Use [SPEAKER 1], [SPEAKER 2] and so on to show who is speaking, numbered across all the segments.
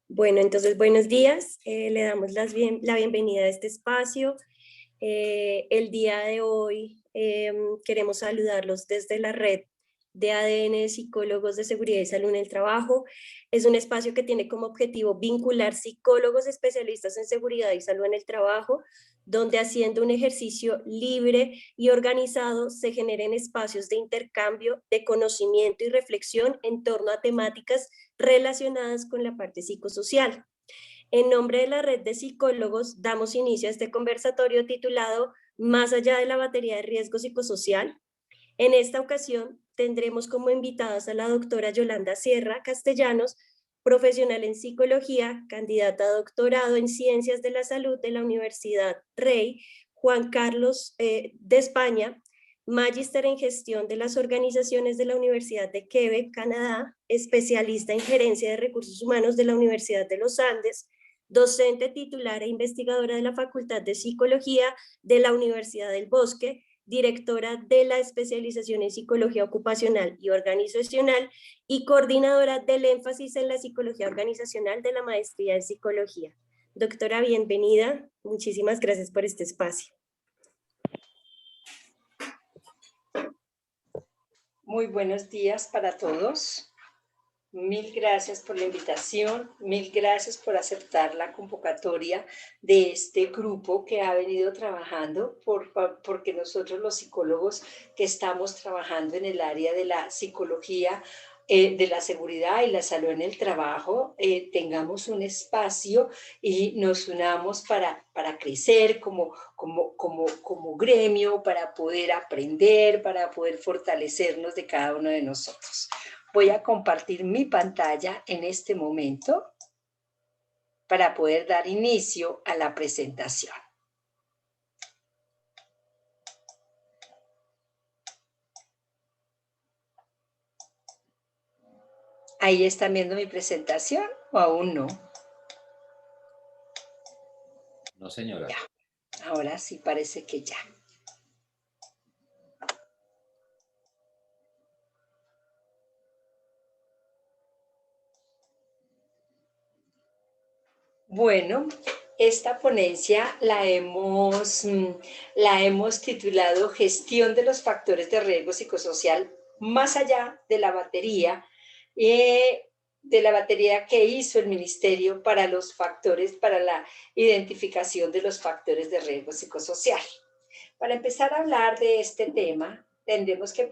[SPEAKER 1] Bueno, entonces buenos días. Le damos la bienvenida a este espacio. El día de hoy queremos saludarlos desde la red de ADN de Psicólogos de Seguridad y Salud en el Trabajo. Es un espacio que tiene como objetivo vincular psicólogos especialistas en seguridad y salud en el trabajo, donde haciendo un ejercicio libre y organizado se generen espacios de intercambio, de conocimiento y reflexión en torno a temáticas relacionadas con la parte psicosocial. En nombre de la red de psicólogos, damos inicio a este conversatorio titulado Más allá de la batería de riesgo psicosocial. En esta ocasión tendremos como invitadas a la doctora Yolanda Sierra Castellanos, profesional en psicología, candidata a doctorado en ciencias de la salud de la Universidad Rey Juan Carlos de España, magíster en gestión de las organizaciones de la Universidad de Quebec, Canadá, especialista en gerencia de recursos humanos de la Universidad de los Andes, docente titular e investigadora de la Facultad de Psicología de la Universidad del Bosque, directora de la especialización en psicología ocupacional y organizacional y coordinadora del énfasis en la psicología organizacional de la maestría en psicología. Doctora, bienvenida. Muchísimas gracias por este espacio.
[SPEAKER 2] Muy buenos días para todos. Mil gracias por la invitación, mil gracias por aceptar la convocatoria de este grupo que ha venido trabajando, porque nosotros los psicólogos que estamos trabajando en el área de la psicología, de la seguridad y la salud en el trabajo, tengamos un espacio y nos unamos para crecer como gremio, para poder aprender, para poder fortalecernos de cada uno de nosotros. Voy a compartir mi pantalla en este momento para poder dar inicio a la presentación. ¿Ahí están viendo mi presentación o aún no?
[SPEAKER 3] No, señora.
[SPEAKER 2] Ya. Ahora sí parece que ya. Bueno, esta ponencia la hemos titulado Gestión de los factores de riesgo psicosocial más allá de la batería que hizo el Ministerio para la identificación de los factores de riesgo psicosocial. Para empezar a hablar de este tema, tendremos que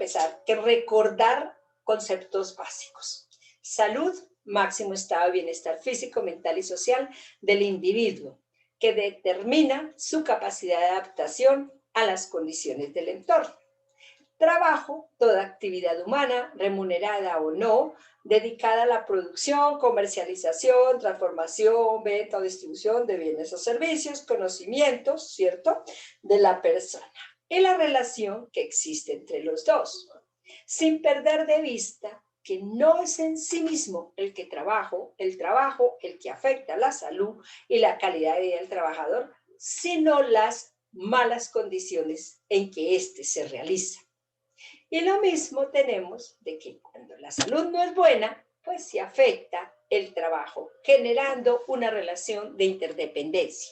[SPEAKER 2] recordar conceptos básicos. Salud, máximo estado de bienestar físico, mental y social del individuo, que determina su capacidad de adaptación a las condiciones del entorno. Trabajo, toda actividad humana, remunerada o no, dedicada a la producción, comercialización, transformación, venta o distribución de bienes o servicios, conocimientos, ¿cierto?, de la persona. Y la relación que existe entre los dos, sin perder de vista que no es en sí mismo el trabajo el que afecta la salud y la calidad de vida del trabajador, sino las malas condiciones en que éste se realiza. Y lo mismo tenemos de que cuando la salud no es buena, pues se afecta el trabajo, generando una relación de interdependencia.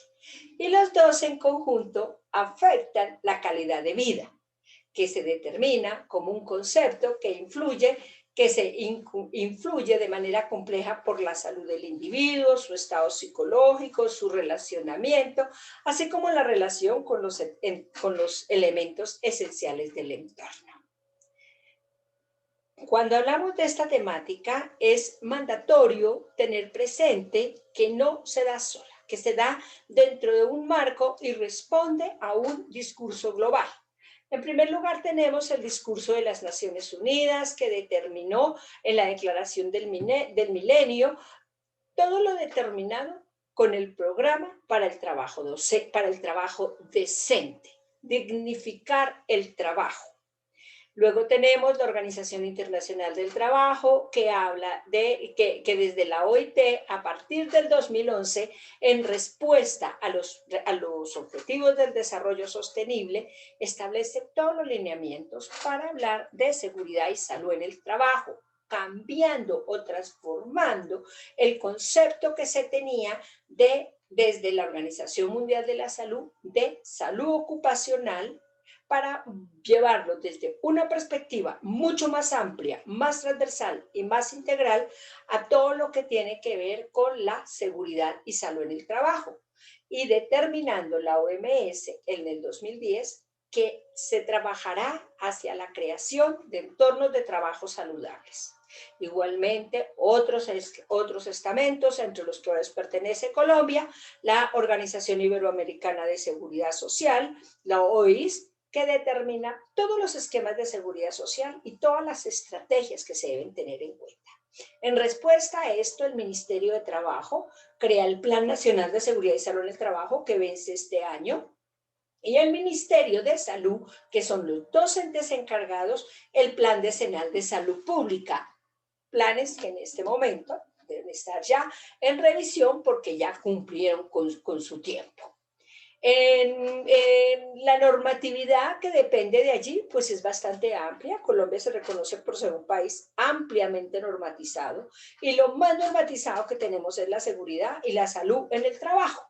[SPEAKER 2] Y los dos en conjunto afectan la calidad de vida, que se determina como un concepto que influye de manera compleja por la salud del individuo, su estado psicológico, su relacionamiento, así como la relación con los elementos esenciales del entorno. Cuando hablamos de esta temática, es mandatorio tener presente que no se da sola, que se da dentro de un marco y responde a un discurso global. En primer lugar, tenemos el discurso de las Naciones Unidas, que determinó en la Declaración del Milenio todo lo determinado con el programa para el trabajo decente, dignificar el trabajo. Luego tenemos la Organización Internacional del Trabajo, que habla de que desde la OIT, a partir del 2011, en respuesta a los Objetivos del Desarrollo Sostenible, establece todos los lineamientos para hablar de seguridad y salud en el trabajo. cambiando o transformando el concepto que se tenía desde la Organización Mundial de la Salud de salud ocupacional para llevarlo desde una perspectiva mucho más amplia, más transversal y más integral a todo lo que tiene que ver con la seguridad y salud en el trabajo. Y determinando la OMS en el 2010 que se trabajará hacia la creación de entornos de trabajo saludables. Igualmente, otros estamentos, entre los que pertenece Colombia, la Organización Iberoamericana de Seguridad Social, la OIS, que determina todos los esquemas de seguridad social y todas las estrategias que se deben tener en cuenta. En respuesta a esto, el Ministerio de Trabajo crea el Plan Nacional de Seguridad y Salud en el Trabajo, que vence este año, y el Ministerio de Salud, que son los dos entes encargados, el Plan Decenal de Salud Pública, planes que en este momento deben estar ya en revisión porque ya cumplieron con su tiempo. En la normatividad que depende de allí, pues es bastante amplia. Colombia se reconoce por ser un país ampliamente normatizado y lo más normatizado que tenemos es la seguridad y la salud en el trabajo.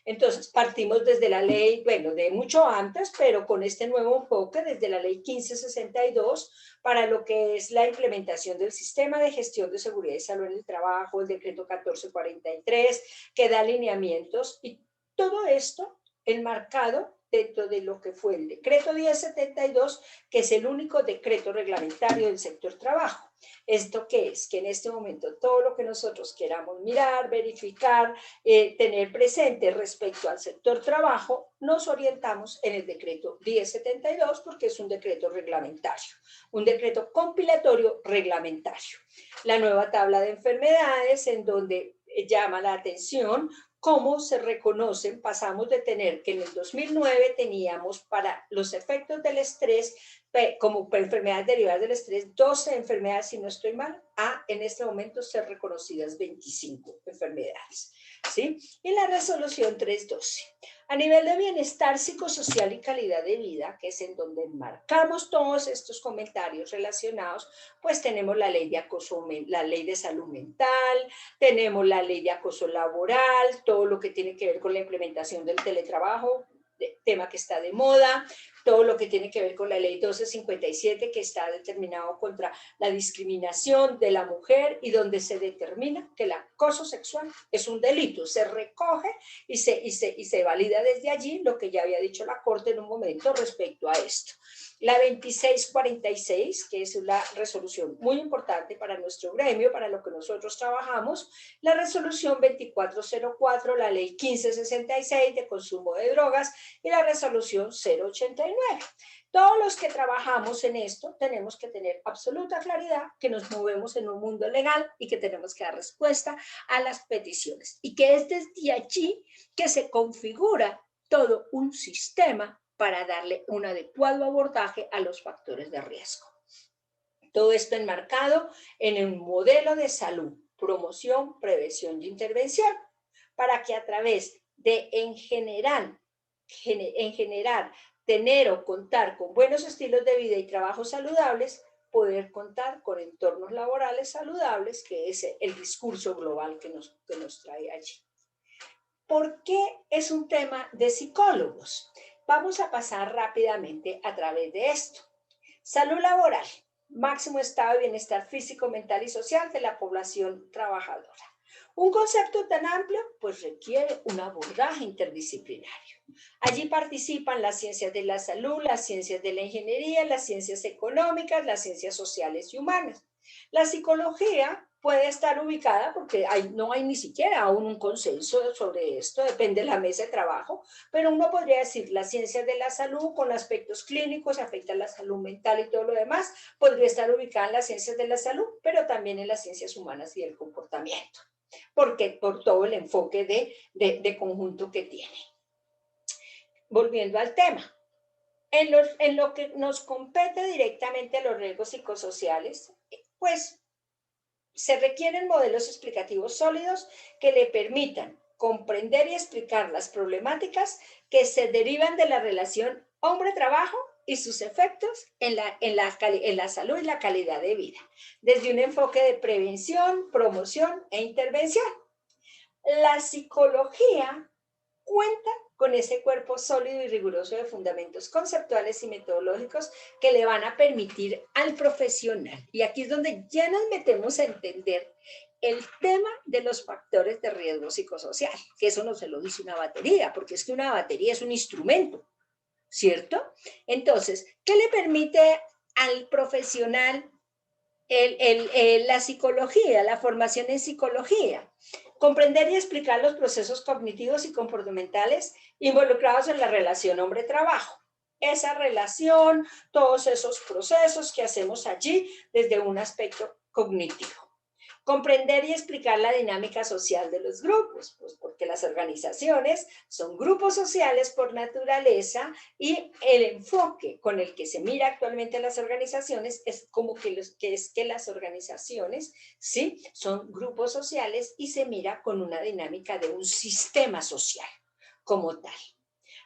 [SPEAKER 2] Entonces, partimos desde la ley, bueno, de mucho antes, pero con este nuevo enfoque, desde la ley 1562, para lo que es la implementación del sistema de gestión de seguridad y salud en el trabajo, el decreto 1443, que da lineamientos, y todo esto enmarcado dentro de lo que fue el decreto 1072, que es el único decreto reglamentario del sector trabajo. ¿Esto qué es? Que en este momento todo lo que nosotros queramos mirar, verificar, tener presente respecto al sector trabajo, nos orientamos en el decreto 1072 porque es un decreto reglamentario, un decreto compilatorio reglamentario. La nueva tabla de enfermedades en donde llama la atención cómo se reconocen, pasamos de tener que en el 2009 teníamos para los efectos del estrés, como enfermedades derivadas del estrés, 12 enfermedades, si no estoy mal, a en este momento ser reconocidas 25 enfermedades, ¿sí? Y la resolución 312. A nivel de bienestar psicosocial y calidad de vida, que es en donde enmarcamos todos estos comentarios relacionados, pues tenemos la ley de acoso, la ley de salud mental, tenemos la ley de acoso laboral, todo lo que tiene que ver con la implementación del teletrabajo, tema que está de moda, todo lo que tiene que ver con la ley 1257 que está determinado contra la discriminación de la mujer y donde se determina que el acoso sexual es un delito, se recoge y se valida desde allí lo que ya había dicho la Corte en un momento respecto a esto. La 2646, que es una resolución muy importante para nuestro gremio, para lo que nosotros trabajamos, la resolución 2404, la ley 1566 de consumo de drogas y la resolución 089. Todos los que trabajamos en esto tenemos que tener absoluta claridad que nos movemos en un mundo legal y que tenemos que dar respuesta a las peticiones y que es desde allí que se configura todo un sistema para darle un adecuado abordaje a los factores de riesgo. Todo esto enmarcado en un modelo de salud, promoción, prevención y intervención, para que a través de, en general, tener o contar con buenos estilos de vida y trabajos saludables, poder contar con entornos laborales saludables, que es el discurso global que nos trae allí. ¿Por qué es un tema de psicólogos? Vamos a pasar rápidamente a través de esto. Salud laboral, máximo estado de bienestar físico, mental y social de la población trabajadora. Un concepto tan amplio, pues requiere un abordaje interdisciplinario. Allí participan las ciencias de la salud, las ciencias de la ingeniería, las ciencias económicas, las ciencias sociales y humanas. La psicología puede estar ubicada porque no hay ni siquiera aún un consenso sobre esto, depende de la mesa de trabajo, pero uno podría decir las ciencias de la salud con aspectos clínicos, afecta la salud mental y todo lo demás, podría estar ubicada en las ciencias de la salud, pero también en las ciencias humanas y el comportamiento, porque por todo el enfoque de conjunto que tiene. Volviendo al tema, en lo que nos compete directamente a los riesgos psicosociales, pues se requieren modelos explicativos sólidos que le permitan comprender y explicar las problemáticas que se derivan de la relación hombre-trabajo y sus efectos en la salud y la calidad de vida, desde un enfoque de prevención, promoción e intervención. La psicología cuenta con ese cuerpo sólido y riguroso de fundamentos conceptuales y metodológicos que le van a permitir al profesional, y aquí es donde ya nos metemos a entender el tema de los factores de riesgo psicosocial, que eso no se lo dice una batería, porque es que una batería es un instrumento, ¿cierto? Entonces, ¿qué le permite al profesional la psicología, la formación en psicología? Comprender y explicar los procesos cognitivos y comportamentales involucrados en la relación hombre-trabajo. Esa relación, todos esos procesos que hacemos allí desde un aspecto cognitivo. Comprender y explicar la dinámica social de los grupos, pues porque las organizaciones son grupos sociales por naturaleza, y el enfoque con el que se mira actualmente las organizaciones es como que las organizaciones, ¿sí?, son grupos sociales y se mira con una dinámica de un sistema social como tal.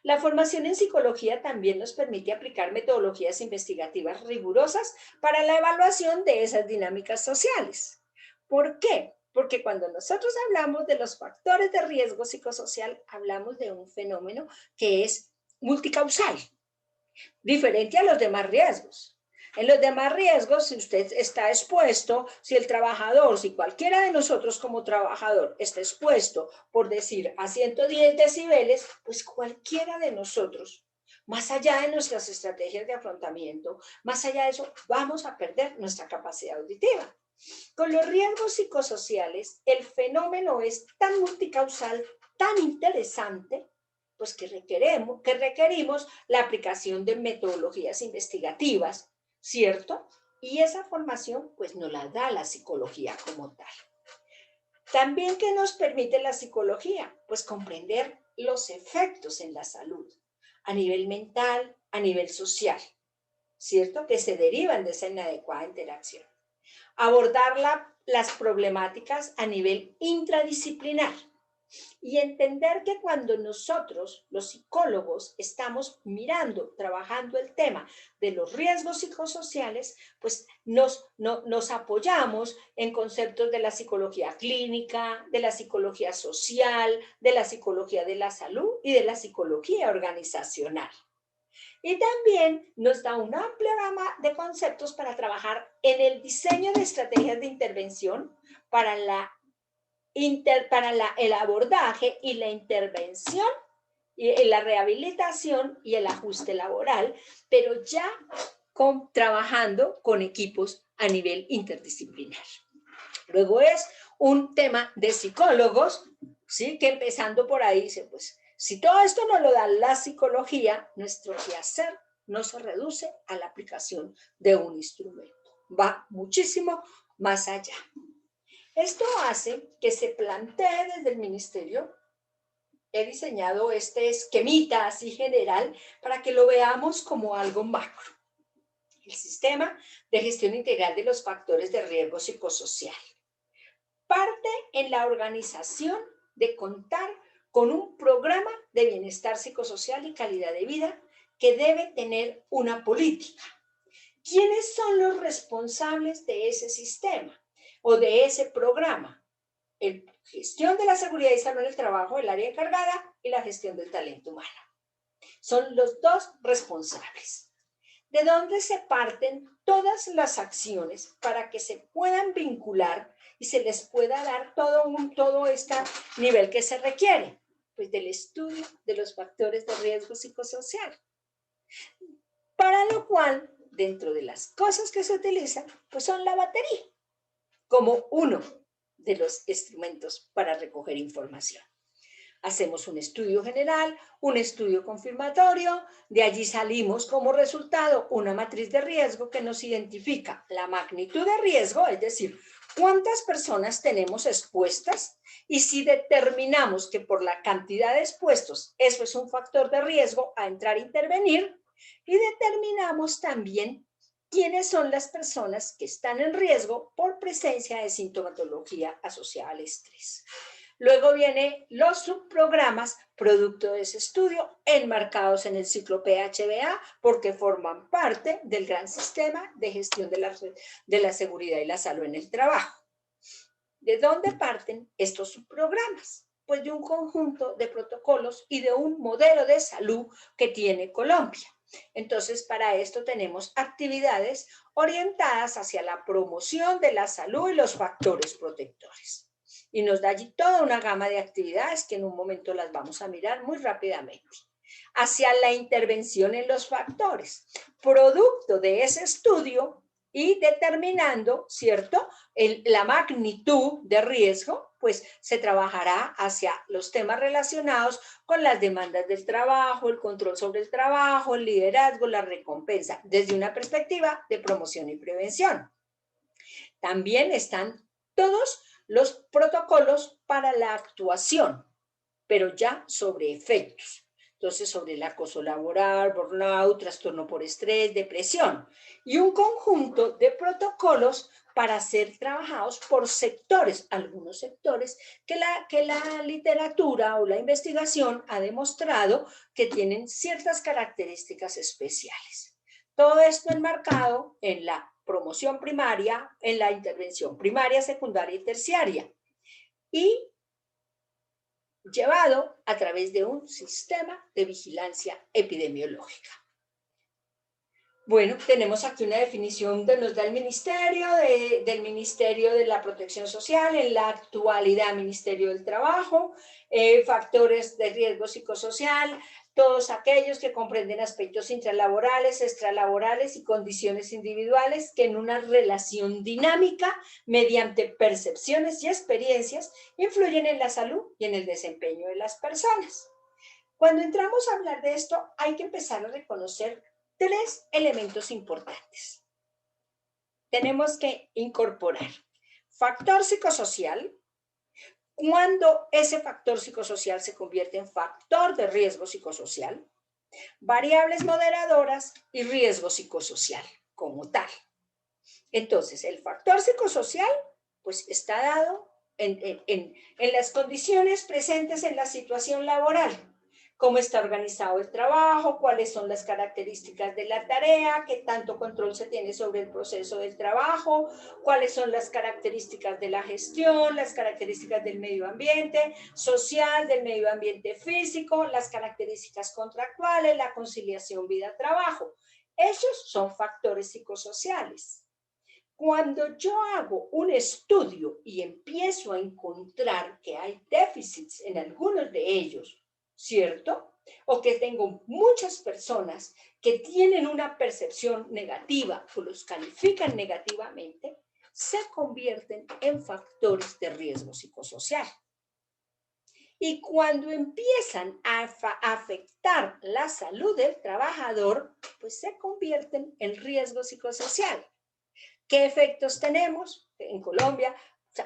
[SPEAKER 2] La formación en psicología también nos permite aplicar metodologías investigativas rigurosas para la evaluación de esas dinámicas sociales. ¿Por qué? Porque cuando nosotros hablamos de los factores de riesgo psicosocial, hablamos de un fenómeno que es multicausal, diferente a los demás riesgos. En los demás riesgos, si usted está expuesto, si el trabajador, si cualquiera de nosotros como trabajador está expuesto, por decir, a 110 decibeles, pues cualquiera de nosotros, más allá de nuestras estrategias de afrontamiento, más allá de eso, vamos a perder nuestra capacidad auditiva. Con los riesgos psicosociales, el fenómeno es tan multicausal, tan interesante, pues que requerimos la aplicación de metodologías investigativas, ¿cierto? Y esa formación, pues, nos la da la psicología como tal. También, ¿qué nos permite la psicología? Pues comprender los efectos en la salud, a nivel mental, a nivel social, ¿cierto? Que se derivan de esa inadecuada interacción. Abordar las problemáticas a nivel intradisciplinar y entender que cuando nosotros, los psicólogos, estamos mirando, trabajando el tema de los riesgos psicosociales, pues nos apoyamos en conceptos de la psicología clínica, de la psicología social, de la psicología de la salud y de la psicología organizacional. Y también nos da una amplia gama de conceptos para trabajar en el diseño de estrategias de intervención para el abordaje y la intervención, y la rehabilitación y el ajuste laboral, pero ya trabajando con equipos a nivel interdisciplinar. Luego es un tema de psicólogos, ¿sí?, que empezando por ahí dice, pues, si todo esto nos lo da la psicología, nuestro quehacer no se reduce a la aplicación de un instrumento, va muchísimo más allá. Esto hace que se plantee desde el ministerio, he diseñado este esquemita así general para que lo veamos como algo macro. El sistema de gestión integral de los factores de riesgo psicosocial parte en la organización de contar con un programa de bienestar psicosocial y calidad de vida que debe tener una política. ¿Quiénes son los responsables de ese sistema o de ese programa? La gestión de la seguridad y salud en el trabajo, el área encargada, y la gestión del talento humano. Son los dos responsables. ¿De dónde se parten todas las acciones para que se puedan vincular y se les pueda dar todo este nivel que se requiere? Pues del estudio de los factores de riesgo psicosocial. Para lo cual, dentro de las cosas que se utilizan, pues son la batería, como uno de los instrumentos para recoger información. Hacemos un estudio general, un estudio confirmatorio, de allí salimos como resultado una matriz de riesgo que nos identifica la magnitud de riesgo, es decir, cuántas personas tenemos expuestas, y si determinamos que por la cantidad de expuestos eso es un factor de riesgo a entrar a intervenir, y determinamos también quiénes son las personas que están en riesgo por presencia de sintomatología asociada al estrés. Luego vienen los subprogramas producto de ese estudio enmarcados en el ciclo PHBA porque forman parte del gran sistema de gestión de la seguridad y la salud en el trabajo. ¿De dónde parten estos subprogramas? Pues de un conjunto de protocolos y de un modelo de salud que tiene Colombia. Entonces, para esto tenemos actividades orientadas hacia la promoción de la salud y los factores protectores. Y nos da allí toda una gama de actividades que en un momento las vamos a mirar muy rápidamente. Hacia la intervención en los factores. Producto de ese estudio y determinando, ¿cierto?, la magnitud de riesgo, pues se trabajará hacia los temas relacionados con las demandas del trabajo, el control sobre el trabajo, el liderazgo, la recompensa, desde una perspectiva de promoción y prevención. También están todos los protocolos para la actuación, pero ya sobre efectos. Entonces, sobre el acoso laboral, burnout, trastorno por estrés, depresión. Y un conjunto de protocolos para ser trabajados por sectores, algunos sectores que la literatura o la investigación ha demostrado que tienen ciertas características especiales. Todo esto enmarcado en la promoción primaria, en la intervención primaria, secundaria y terciaria. Y llevado a través de un sistema de vigilancia epidemiológica. Bueno, tenemos aquí una definición que nos da el Ministerio, del Ministerio de la Protección Social, en la actualidad Ministerio del Trabajo, factores de riesgo psicosocial, todos aquellos que comprenden aspectos intralaborales, extralaborales y condiciones individuales que en una relación dinámica, mediante percepciones y experiencias, influyen en la salud y en el desempeño de las personas. Cuando entramos a hablar de esto, hay que empezar a reconocer 3 elementos importantes. Tenemos que incorporar factor psicosocial, cuando ese factor psicosocial se convierte en factor de riesgo psicosocial, variables moderadoras y riesgo psicosocial como tal. Entonces, el factor psicosocial pues está dado en las condiciones presentes en la situación laboral. Cómo está organizado el trabajo, cuáles son las características de la tarea, qué tanto control se tiene sobre el proceso del trabajo, cuáles son las características de la gestión, las características del medio ambiente social, del medio ambiente físico, las características contractuales, la conciliación vida-trabajo. Esos son factores psicosociales. Cuando yo hago un estudio y empiezo a encontrar que hay déficits en algunos de ellos, ¿cierto? O que tengo muchas personas que tienen una percepción negativa o los califican negativamente, se convierten en factores de riesgo psicosocial. Y cuando empiezan a afectar la salud del trabajador, pues se convierten en riesgo psicosocial. ¿Qué efectos tenemos? En Colombia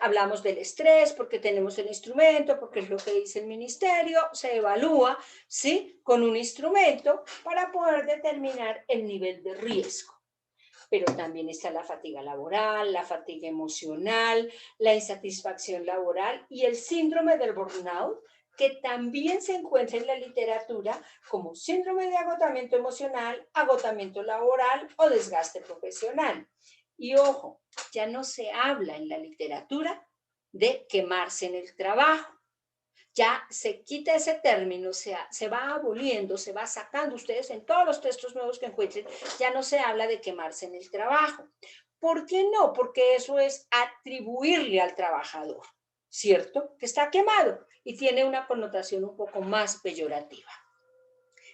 [SPEAKER 2] hablamos del estrés porque tenemos el instrumento, porque es lo que dice el ministerio, se evalúa, ¿sí?, con un instrumento para poder determinar el nivel de riesgo. Pero también está la fatiga laboral, la fatiga emocional, la insatisfacción laboral y el síndrome del burnout, que también se encuentra en la literatura como síndrome de agotamiento emocional, agotamiento laboral o desgaste profesional. Y ojo, ya no se habla en la literatura de quemarse en el trabajo. Ya se quita ese término, se va aboliendo, se va sacando. Ustedes en todos los textos nuevos que encuentren, ya no se habla de quemarse en el trabajo. ¿Por qué no? Porque eso es atribuirle al trabajador, ¿cierto?, que está quemado y tiene una connotación un poco más peyorativa.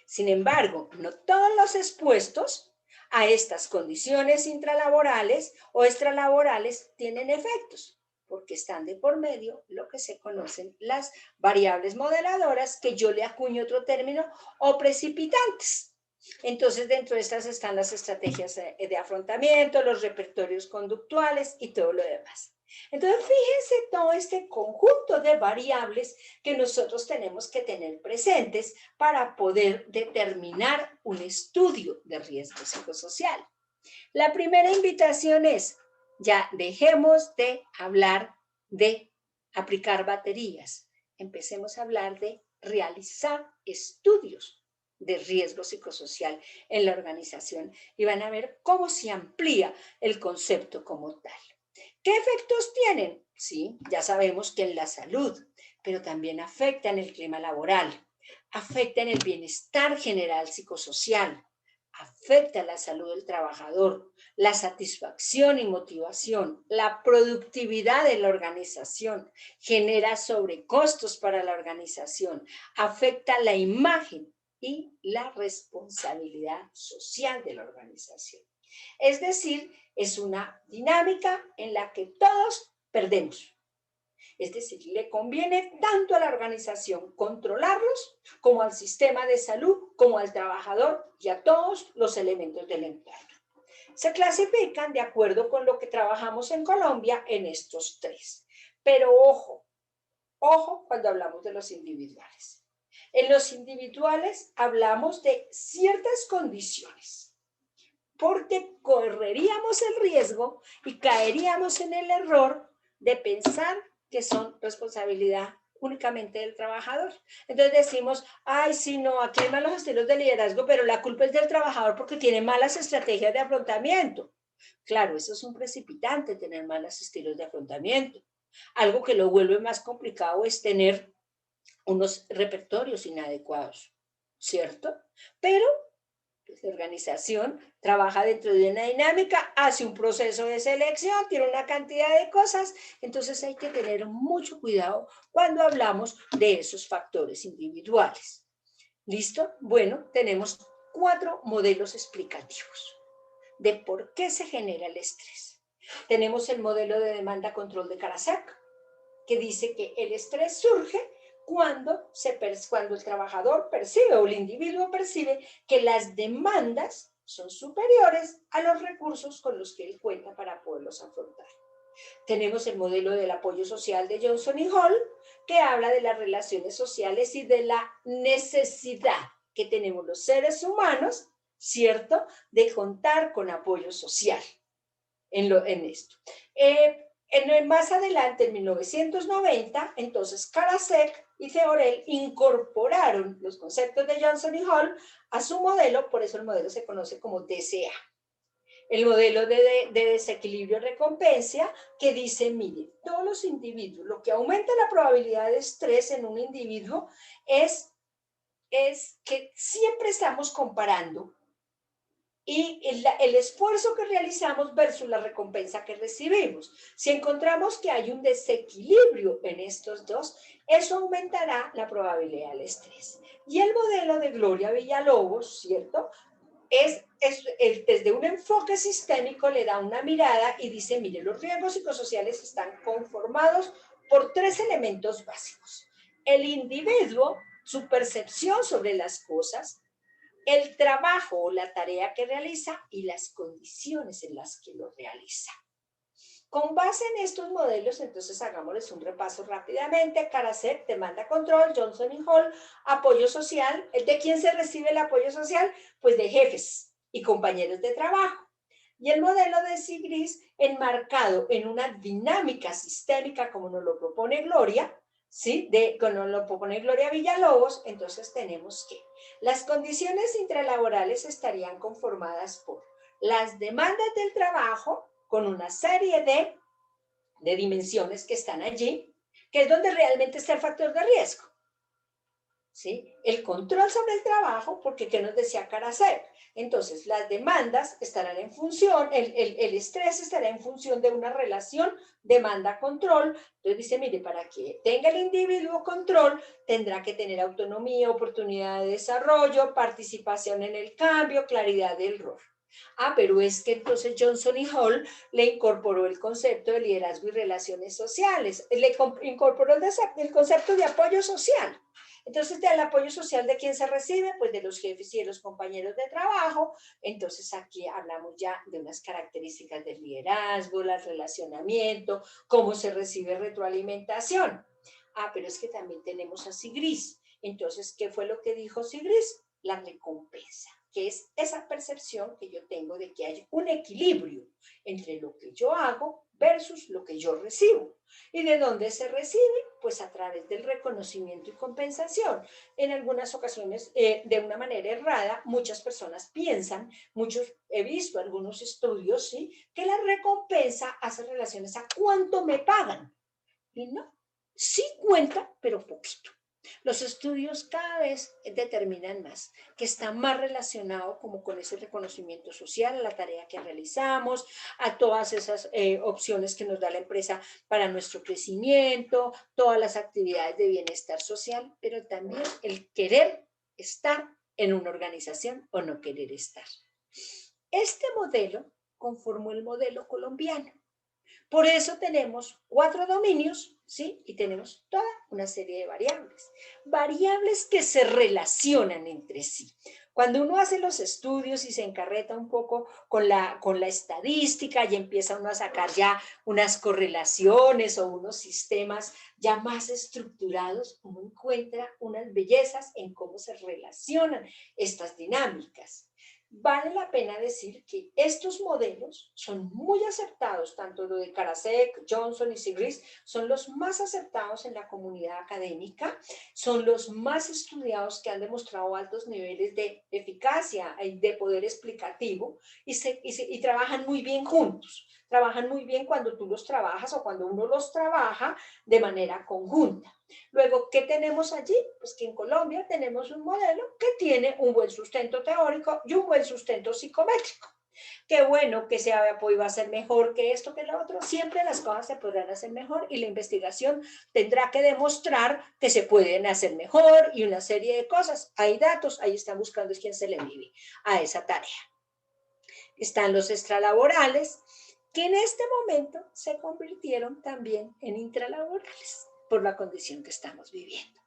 [SPEAKER 2] Sin embargo, no todos los expuestos a estas condiciones intralaborales o extralaborales tienen efectos, porque están de por medio lo que se conocen las variables moderadoras, que yo le acuño otro término, o precipitantes. Entonces, dentro de estas están las estrategias de afrontamiento, los repertorios conductuales y todo lo demás. Entonces, fíjense todo este conjunto de variables que nosotros tenemos que tener presentes para poder determinar un estudio de riesgo psicosocial. La primera invitación es, ya dejemos de hablar de aplicar baterías empecemos a hablar de realizar estudios de riesgo psicosocial en la organización y van a ver cómo se amplía el concepto como tal. ¿Qué efectos tienen? Sí, ya sabemos que en la salud, pero también afecta en el clima laboral, afecta en el bienestar general psicosocial, afecta la salud del trabajador, la satisfacción y motivación, la productividad de la organización, genera sobrecostos para la organización, afecta la imagen y la responsabilidad social de la organización. Es decir, es una dinámica en la que todos perdemos. Es decir, le conviene tanto a la organización controlarlos como al sistema de salud, como al trabajador y a todos los elementos del entorno. Se clasifican de acuerdo con lo que trabajamos en Colombia en estos tres. Pero ojo, ojo cuando hablamos de los individuales. En los individuales hablamos de ciertas condiciones, porque correríamos el riesgo y caeríamos en el error de pensar que son responsabilidad únicamente del trabajador. Entonces decimos, ay, sí, no, aquí hay malos estilos de liderazgo, pero la culpa es del trabajador porque tiene malas estrategias de afrontamiento. Claro, eso es un precipitante, tener malos estilos de afrontamiento. Algo que lo vuelve más complicado es tener unos repertorios inadecuados, ¿cierto? Pero la organización trabaja dentro de una dinámica, hace un proceso de selección, tiene una cantidad de cosas, entonces hay que tener mucho cuidado cuando hablamos de esos factores individuales. ¿Listo? Bueno, tenemos 4 modelos explicativos de por qué se genera el estrés. Tenemos el modelo de demanda-control de Karasek, que dice que el estrés surge cuando el trabajador percibe o el individuo percibe que las demandas son superiores a los recursos con los que él cuenta para poderlos afrontar. Tenemos el modelo del apoyo social de Johnson y Hall, que habla de las relaciones sociales y de la necesidad que tenemos los seres humanos, ¿cierto?, de contar con apoyo social en esto. Más adelante, en 1990, entonces Karasek y Theorel incorporaron los conceptos de Johnson y Hall a su modelo, por eso el modelo se conoce como DCA. El modelo de desequilibrio-recompensa, que dice, mire, todos los individuos, lo que aumenta la probabilidad de estrés en un individuo es que siempre estamos comparando y el esfuerzo que realizamos versus la recompensa que recibimos. Si encontramos que hay un desequilibrio en estos dos, eso aumentará la probabilidad del estrés. Y el modelo de Gloria Villalobos, ¿cierto?, desde un enfoque sistémico le da una mirada y dice, mire, los riesgos psicosociales están conformados por 3 elementos básicos. El individuo, su percepción sobre las cosas, el trabajo o la tarea que realiza y las condiciones en las que lo realiza. Con base en estos modelos, entonces hagámosles un repaso rápidamente. Karasek, demanda control, Johnson y Hall, apoyo social. ¿De quién se recibe el apoyo social? Pues de jefes y compañeros de trabajo. Y el modelo de Sigris, enmarcado en una dinámica sistémica, como nos lo propone Gloria, ¿sí? Como lo propone Gloria Villalobos, entonces tenemos que las condiciones intralaborales estarían conformadas por las demandas del trabajo con una serie de dimensiones que están allí, que es donde realmente está el factor de riesgo. ¿Sí? El control sobre el trabajo, porque ¿qué nos decía Karasek? Entonces, las demandas estarán en función, el estrés estará en función de una relación demanda-control. Entonces dice, mire, para que tenga el individuo control, tendrá que tener autonomía, oportunidad de desarrollo, participación en el cambio, claridad del rol. Pero es que entonces Johnson y Hall le incorporó el concepto de liderazgo y relaciones sociales, le incorporó el concepto de apoyo social. Entonces, del apoyo social, ¿de quién se recibe? Pues de los jefes y de los compañeros de trabajo. Entonces, aquí hablamos ya de unas características del liderazgo, el relacionamiento, cómo se recibe retroalimentación. Pero es que también tenemos a Sigris. Entonces, ¿qué fue lo que dijo Sigris? La recompensa, que es esa percepción que yo tengo de que hay un equilibrio entre lo que yo hago versus lo que yo recibo. ¿Y de dónde se recibe? Pues a través del reconocimiento y compensación. En algunas ocasiones, de una manera errada, muchas personas piensan, he visto algunos estudios, ¿sí?, que la recompensa hace relaciones a cuánto me pagan. Y no, sí cuenta, pero poquito. Los estudios cada vez determinan más que está más relacionado como con ese reconocimiento social, a la tarea que realizamos, a todas esas opciones que nos da la empresa para nuestro crecimiento, todas las actividades de bienestar social, pero también el querer estar en una organización o no querer estar. Este modelo conformó el modelo colombiano. Por eso tenemos 4 dominios, ¿sí? Y tenemos toda una serie de variables. Variables que se relacionan entre sí. Cuando uno hace los estudios y se encarreta un poco con la estadística y empieza uno a sacar ya unas correlaciones o unos sistemas ya más estructurados, uno encuentra unas bellezas en cómo se relacionan estas dinámicas. Vale la pena decir que estos modelos son muy acertados, tanto lo de Karasek, Johnson y Sigris, son los más acertados en la comunidad académica, son los más estudiados que han demostrado altos niveles de eficacia y de poder explicativo y trabajan muy bien juntos, trabajan muy bien cuando tú los trabajas o cuando uno los trabaja de manera conjunta. Luego, ¿qué tenemos allí? Pues que en Colombia tenemos un modelo que tiene un buen sustento teórico y un buen sustento psicométrico. Qué bueno que se haya podido hacer mejor que esto, que lo otro. Siempre las cosas se podrán hacer mejor y la investigación tendrá que demostrar que se pueden hacer mejor y una serie de cosas. Hay datos, ahí están buscando quién se le vive a esa tarea. Están los extralaborales, que en este momento se convirtieron también en intralaborales por la condición que estamos viviendo.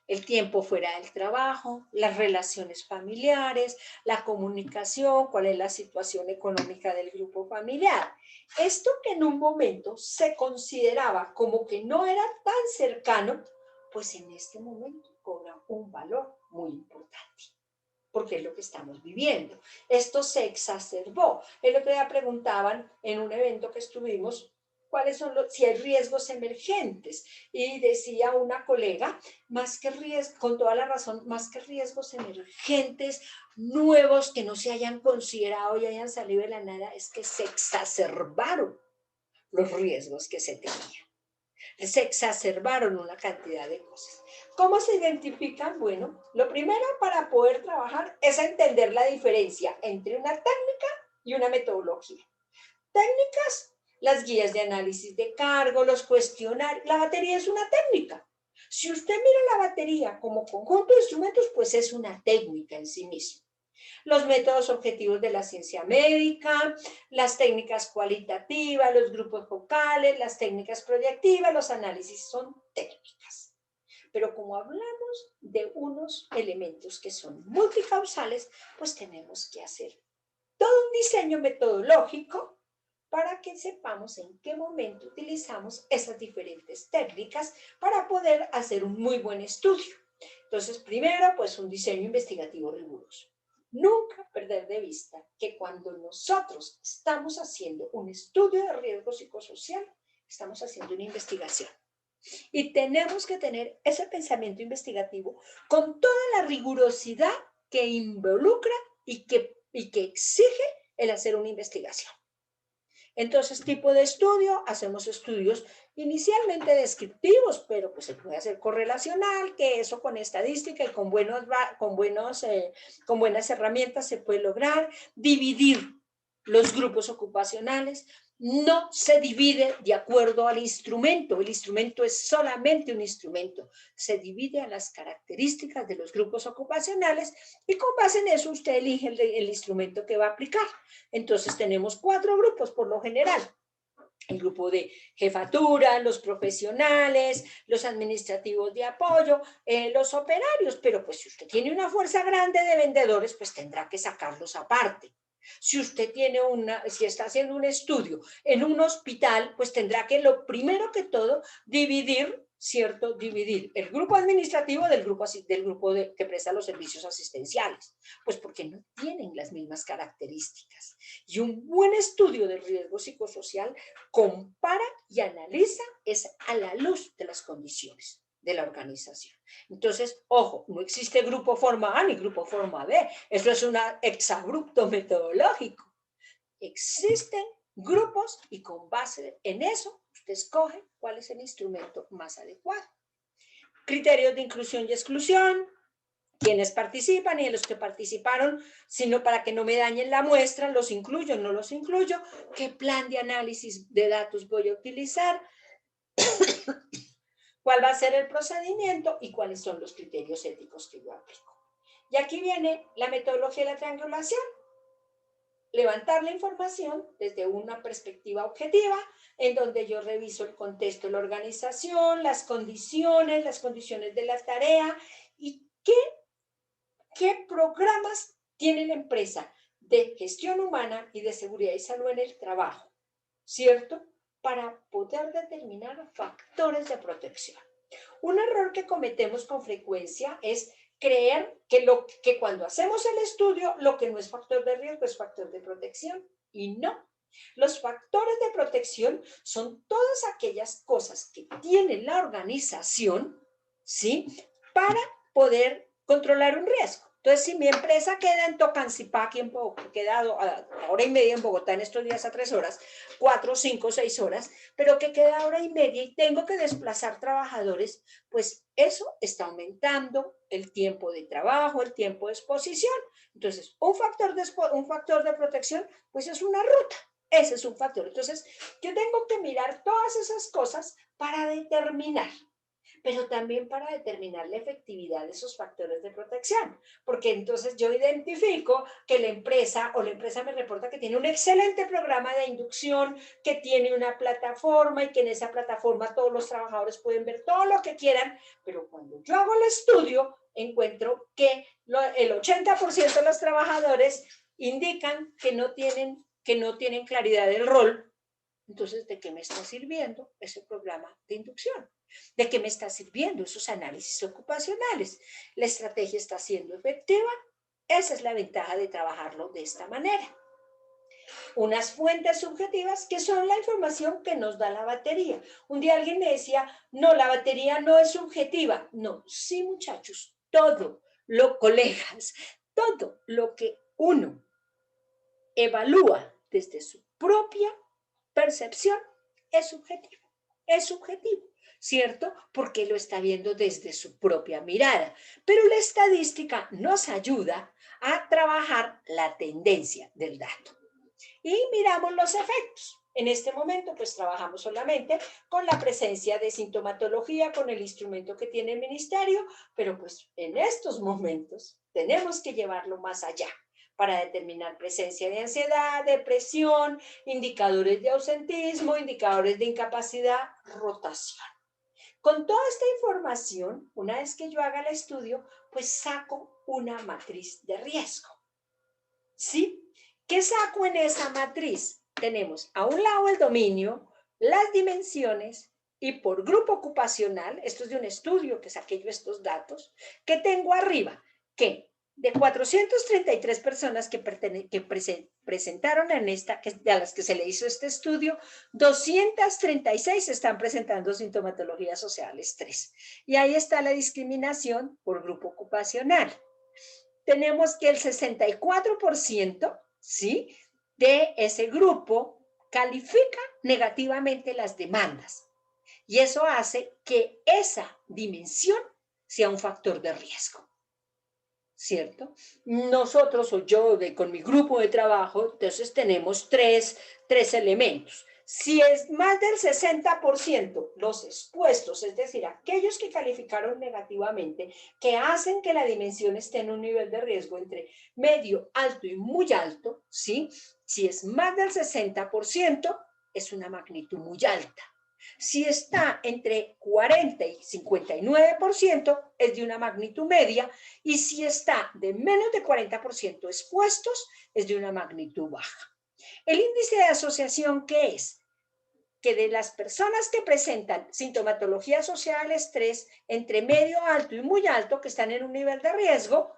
[SPEAKER 2] El tiempo fuera del trabajo, las relaciones familiares, la comunicación, cuál es la situación económica del grupo familiar. Esto que en un momento se consideraba como que no era tan cercano, pues en este momento cobra un valor muy importante, porque es lo que estamos viviendo. Esto se exacerbó. El otro día preguntaban en un evento que estuvimos, ¿cuáles son si hay riesgos emergentes? Y decía una colega, más que riesgos, con toda la razón, más que riesgos emergentes, nuevos que no se hayan considerado y hayan salido de la nada, es que se exacerbaron los riesgos que se tenían. Se exacerbaron una cantidad de cosas. ¿Cómo se identifican? Bueno, lo primero para poder trabajar es entender la diferencia entre una técnica y una metodología. Técnicas, las guías de análisis de cargo, los cuestionarios. La batería es una técnica. Si usted mira la batería como conjunto de instrumentos, pues es una técnica en sí misma. Los métodos objetivos de la ciencia médica, las técnicas cualitativas, los grupos focales, las técnicas proyectivas, los análisis son técnicas. Pero como hablamos de unos elementos que son multicausales, pues tenemos que hacer todo un diseño metodológico para que sepamos en qué momento utilizamos esas diferentes técnicas para poder hacer un muy buen estudio. Entonces, primero, pues un diseño investigativo riguroso. Nunca perder de vista que cuando nosotros estamos haciendo un estudio de riesgo psicosocial, estamos haciendo una investigación. Y tenemos que tener ese pensamiento investigativo con toda la rigurosidad que involucra y que exige el hacer una investigación. Entonces, tipo de estudio, hacemos estudios inicialmente descriptivos, pero pues se puede hacer correlacional, que eso con estadística y con buenas herramientas se puede lograr. Dividir los grupos ocupacionales. No se divide de acuerdo al instrumento. El instrumento es solamente un instrumento. Se divide a las características de los grupos ocupacionales y con base en eso usted elige el instrumento que va a aplicar. Entonces tenemos 4 grupos por lo general. El grupo de jefatura, los profesionales, los administrativos de apoyo, los operarios, pero pues si usted tiene una fuerza grande de vendedores, pues tendrá que sacarlos aparte. Si usted tiene si está haciendo un estudio en un hospital, pues tendrá que, lo primero que todo, dividir ¿cierto? Dividir el grupo administrativo del grupo que presta los servicios asistenciales, pues porque no tienen las mismas características. Y un buen estudio del riesgo psicosocial compara y analiza a la luz de las condiciones de la organización. Entonces, ojo, no existe grupo forma A ni grupo forma B, eso es un exabrupto metodológico. Existen grupos y con base en eso usted escoge cuál es el instrumento más adecuado. Criterios de inclusión y exclusión, quienes participan y de los que participaron, sino para que no me dañen la muestra, los incluyo, no los incluyo, qué plan de análisis de datos voy a utilizar, cuál va a ser el procedimiento y cuáles son los criterios éticos que yo aplico. Y aquí viene la metodología de la triangulación. Levantar la información desde una perspectiva objetiva, en donde yo reviso el contexto de la organización, las condiciones de la tarea y qué programas tiene la empresa de gestión humana y de seguridad y salud en el trabajo, ¿cierto? Para poder determinar factores de protección. Un error que cometemos con frecuencia es creer que cuando hacemos el estudio, lo que no es factor de riesgo es factor de protección. Y no. Los factores de protección son todas aquellas cosas que tiene la organización, ¿sí?, para poder controlar un riesgo. Entonces, si mi empresa queda en Tocancipá, queda a hora y media en Bogotá en estos días a 3 horas, 4, 5, 6 horas, pero que queda a hora y media y tengo que desplazar trabajadores, pues eso está aumentando el tiempo de trabajo, el tiempo de exposición. Entonces, un factor de protección, pues es una ruta. Ese es un factor. Entonces, yo tengo que mirar todas esas cosas para determinar, pero también para determinar la efectividad de esos factores de protección, porque entonces yo identifico que la empresa me reporta que tiene un excelente programa de inducción, que tiene una plataforma y que en esa plataforma todos los trabajadores pueden ver todo lo que quieran, pero cuando yo hago el estudio encuentro que el 80% de los trabajadores indican que no tienen claridad del rol. Entonces, ¿de qué me está sirviendo ese programa de inducción? ¿De qué me está sirviendo esos análisis ocupacionales? ¿La estrategia está siendo efectiva? Esa es la ventaja de trabajarlo de esta manera. Unas fuentes subjetivas que son la información que nos da la batería. Un día alguien me decía, no, la batería no es subjetiva. No, sí, muchachos, colegas, todo lo que uno evalúa desde su propia percepción es subjetivo, ¿cierto? Porque lo está viendo desde su propia mirada. Pero la estadística nos ayuda a trabajar la tendencia del dato. Y miramos los efectos. En este momento, pues trabajamos solamente con la presencia de sintomatología, con el instrumento que tiene el ministerio, pero pues en estos momentos tenemos que llevarlo más allá para determinar presencia de ansiedad, depresión, indicadores de ausentismo, indicadores de incapacidad, rotación. Con toda esta información, una vez que yo haga el estudio, pues saco una matriz de riesgo. ¿Sí? ¿Qué saco en esa matriz? Tenemos a un lado el dominio, las dimensiones y por grupo ocupacional, esto es de un estudio que saqué yo estos datos, que tengo arriba, que de 433 personas que presentaron a las que se le hizo este estudio, 236 están presentando sintomatología social estrés. Y ahí está la discriminación por grupo ocupacional. Tenemos que el 64%, ¿sí?, de ese grupo califica negativamente las demandas. Y eso hace que esa dimensión sea un factor de riesgo, ¿cierto? Nosotros o yo con mi grupo de trabajo, entonces tenemos tres elementos. Si es más del 60% los expuestos, es decir, aquellos que calificaron negativamente, que hacen que la dimensión esté en un nivel de riesgo entre medio, alto y muy alto, ¿sí? Si es más del 60%, es una magnitud muy alta. Si está entre 40 y 59%, es de una magnitud media, y si está de menos de 40% expuestos, es de una magnitud baja. El índice de asociación, ¿qué es? que de las personas que presentan sintomatología asociada al estrés entre medio alto y muy alto, que están en un nivel de riesgo,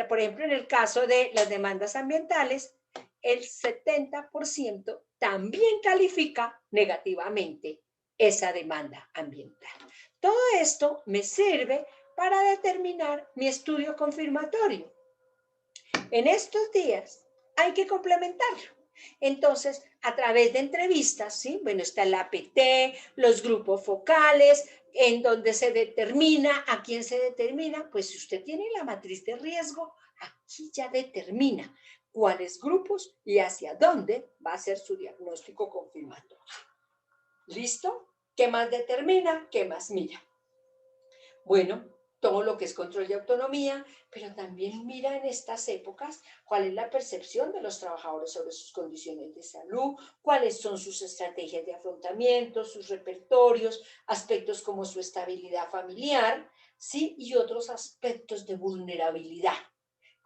[SPEAKER 2] por ejemplo, en el caso de las demandas ambientales, el 70% también califica negativamente esa demanda ambiental. Todo esto me sirve para determinar mi estudio confirmatorio. En estos días hay que complementarlo. Entonces, a través de entrevistas, ¿sí? Bueno, está el APT, los grupos focales, en donde se determina, ¿a quién se determina? Pues si usted tiene la matriz de riesgo, aquí ya determina cuáles grupos y hacia dónde va a ser su diagnóstico confirmatorio. ¿Listo? ¿Qué más determina? ¿Qué más mira? Bueno, todo lo que es control de autonomía, pero también mira en estas épocas cuál es la percepción de los trabajadores sobre sus condiciones de salud, cuáles son sus estrategias de afrontamiento, sus repertorios, aspectos como su estabilidad familiar, ¿sí? Y otros aspectos de vulnerabilidad.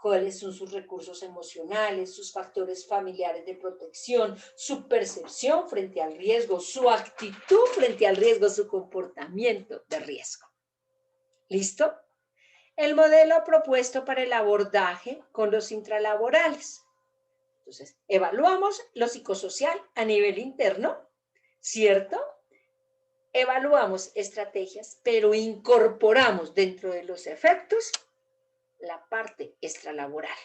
[SPEAKER 2] Cuáles son sus recursos emocionales, sus factores familiares de protección, su percepción frente al riesgo, su actitud frente al riesgo, su comportamiento de riesgo. ¿Listo? El modelo propuesto para el abordaje con los intralaborales. Entonces, evaluamos lo psicosocial a nivel interno, ¿cierto? Evaluamos estrategias, pero incorporamos dentro de los efectos la parte extralaboral.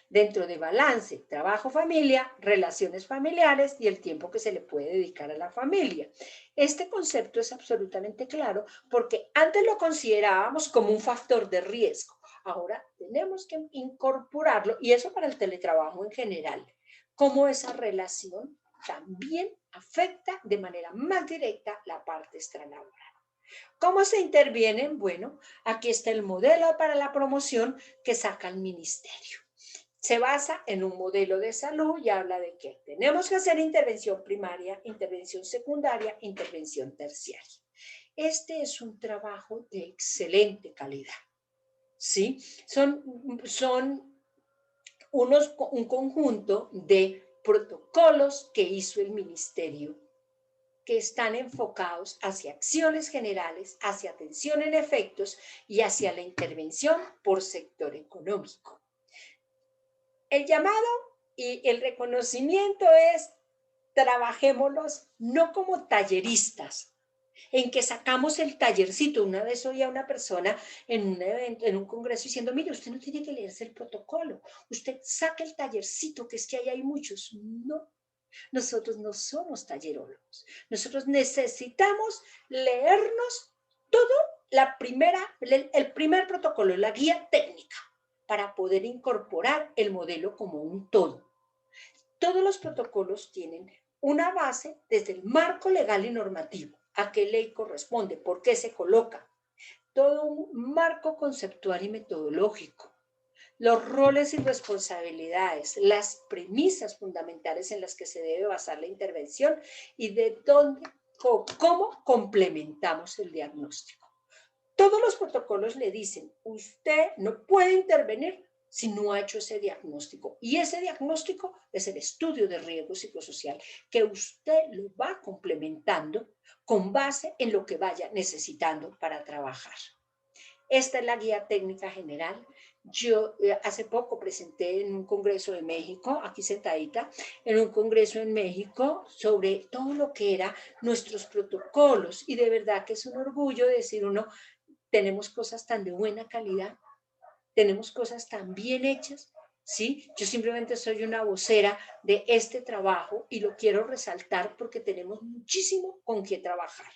[SPEAKER 2] Dentro de balance, trabajo-familia, relaciones familiares y el tiempo que se le puede dedicar a la familia. Este concepto es absolutamente claro porque antes lo considerábamos como un factor de riesgo. Ahora tenemos que incorporarlo, y eso para el teletrabajo en general, cómo esa relación también afecta de manera más directa la parte extralaboral. ¿Cómo se intervienen? Bueno, aquí está el modelo para la promoción que saca el ministerio. Se basa en un modelo de salud y habla de que tenemos que hacer intervención primaria, intervención secundaria, intervención terciaria. Este es un trabajo de excelente calidad, ¿sí? Son un conjunto de protocolos que hizo el ministerio que están enfocados hacia acciones generales, hacia atención en efectos y hacia la intervención por sector económico. El llamado y el reconocimiento es: trabajémoslos no como talleristas, en que sacamos el tallercito. Una vez oí a una persona en un evento, en un congreso, diciendo: mire, usted no tiene que leerse el protocolo, usted saca el tallercito, que es que ahí hay muchos. No, nosotros no somos tallerólogos. Nosotros necesitamos leernos todo el primer protocolo, la guía técnica, para poder incorporar el modelo como un todo. Todos los protocolos tienen una base desde el marco legal y normativo. ¿A qué ley corresponde? ¿Por qué se coloca? Todo un marco conceptual y metodológico. Los roles y responsabilidades, las premisas fundamentales en las que se debe basar la intervención y de dónde o cómo complementamos el diagnóstico. Todos los protocolos le dicen: usted no puede intervenir si no ha hecho ese diagnóstico. Y ese diagnóstico es el estudio de riesgo psicosocial, que usted lo va complementando con base en lo que vaya necesitando para trabajar. Esta es la guía técnica general. Yo hace poco presenté en un congreso de México, aquí sentadita, en un congreso en México, sobre todo lo que eran nuestros protocolos. Y de verdad que es un orgullo decir uno: tenemos cosas tan de buena calidad, tenemos cosas tan bien hechas, ¿sí? Yo simplemente soy una vocera de este trabajo y lo quiero resaltar porque tenemos muchísimo con qué trabajar.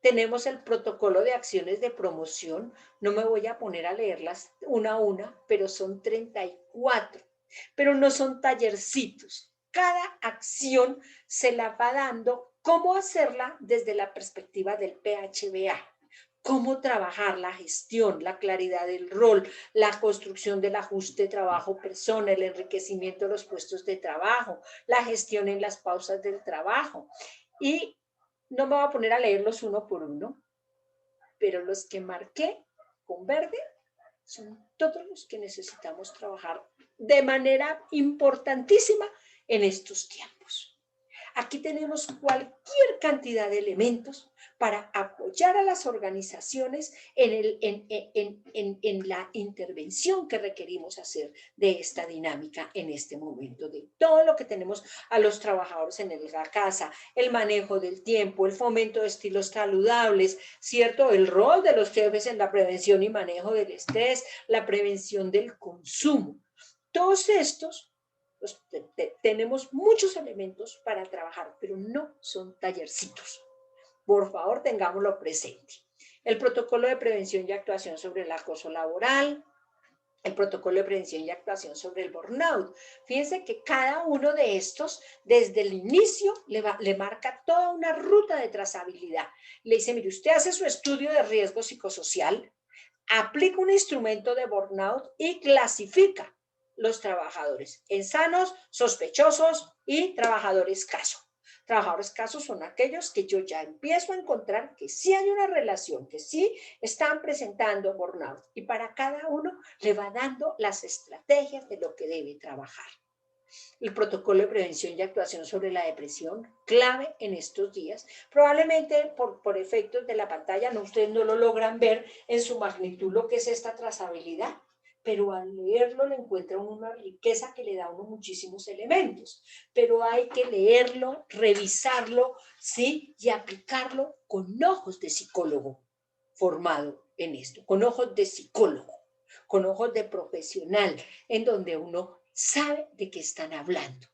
[SPEAKER 2] Tenemos el protocolo de acciones de promoción, no me voy a poner a leerlas una a una, pero son 34, pero no son tallercitos. Cada acción se la va dando cómo hacerla desde la perspectiva del PHBA. Cómo trabajar la gestión, la claridad del rol, la construcción del ajuste trabajo-persona, el enriquecimiento de los puestos de trabajo, la gestión en las pausas del trabajo. Y no me voy a poner a leerlos uno por uno, pero los que marqué con verde son todos los que necesitamos trabajar de manera importantísima en estos tiempos. Aquí tenemos cualquier cantidad de elementos para apoyar a las organizaciones en la intervención que requerimos hacer de esta dinámica en este momento, de todo lo que tenemos a los trabajadores en la casa, el manejo del tiempo, el fomento de estilos saludables, ¿cierto? El rol de los jefes en la prevención y manejo del estrés, la prevención del consumo. Todos estos pues, tenemos muchos elementos para trabajar, pero no son tallercitos. Por favor, tengámoslo presente. El protocolo de prevención y actuación sobre el acoso laboral, el protocolo de prevención y actuación sobre el burnout. Fíjense que cada uno de estos, desde el inicio, le marca toda una ruta de trazabilidad. Le dice, mire, usted hace su estudio de riesgo psicosocial, aplica un instrumento de burnout y clasifica los trabajadores en sanos, sospechosos y trabajadores caso. Trabajadores casos son aquellos que yo ya empiezo a encontrar que sí hay una relación, que sí están presentando burnout. Y para cada uno le va dando las estrategias de lo que debe trabajar. El protocolo de prevención y actuación sobre la depresión, clave en estos días. Probablemente por efectos de la pantalla, ustedes no lo logran ver en su magnitud lo que es esta trazabilidad, pero al leerlo le encuentran una riqueza que le da a uno muchísimos elementos. Pero hay que leerlo, revisarlo, ¿sí? Y aplicarlo con ojos de psicólogo formado en esto, con ojos de psicólogo, con ojos de profesional, en donde uno sabe de qué están hablando.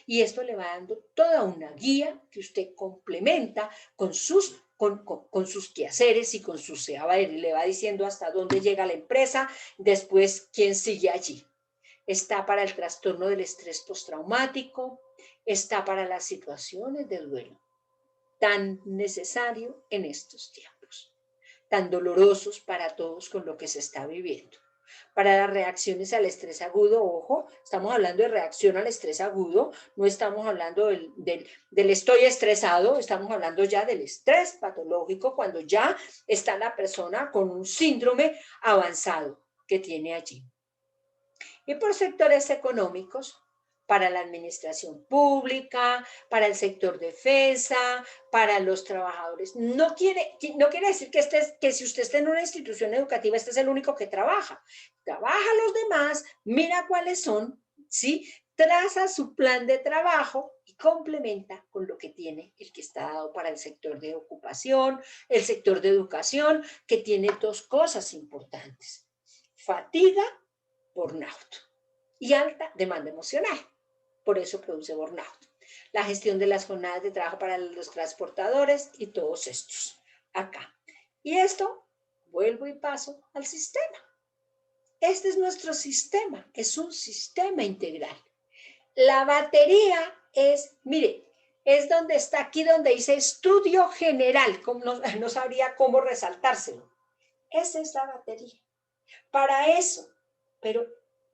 [SPEAKER 2] Y esto le va dando toda una guía que usted complementa con sus quehaceres y con sus saberes. Le va diciendo hasta dónde llega la empresa, después quién sigue allí. Está para el trastorno del estrés postraumático, está para las situaciones de duelo, tan necesario en estos tiempos, tan dolorosos para todos con lo que se está viviendo. Para las reacciones al estrés agudo, ojo, estamos hablando de reacción al estrés agudo, no estamos hablando del estoy estresado, estamos hablando ya del estrés patológico cuando ya está la persona con un síndrome avanzado que tiene allí. Y por sectores económicos, para la administración pública, para el sector defensa, para los trabajadores. No quiere decir que si usted está en una institución educativa, este es el único que trabaja. Trabaja a los demás, mira cuáles son, ¿sí? Traza su plan de trabajo y complementa con lo que tiene el que está dado para el sector de ocupación, el sector de educación, que tiene dos cosas importantes: fatiga, burnout, y alta demanda emocional. Por eso produce burnout. La gestión de las jornadas de trabajo para los transportadores y todos estos acá. Y esto, vuelvo y paso al sistema. Este es nuestro sistema, es un sistema integral. La batería es, mire, es donde está aquí, donde dice estudio general, no sabría cómo resaltárselo. Esa es la batería. Para eso, pero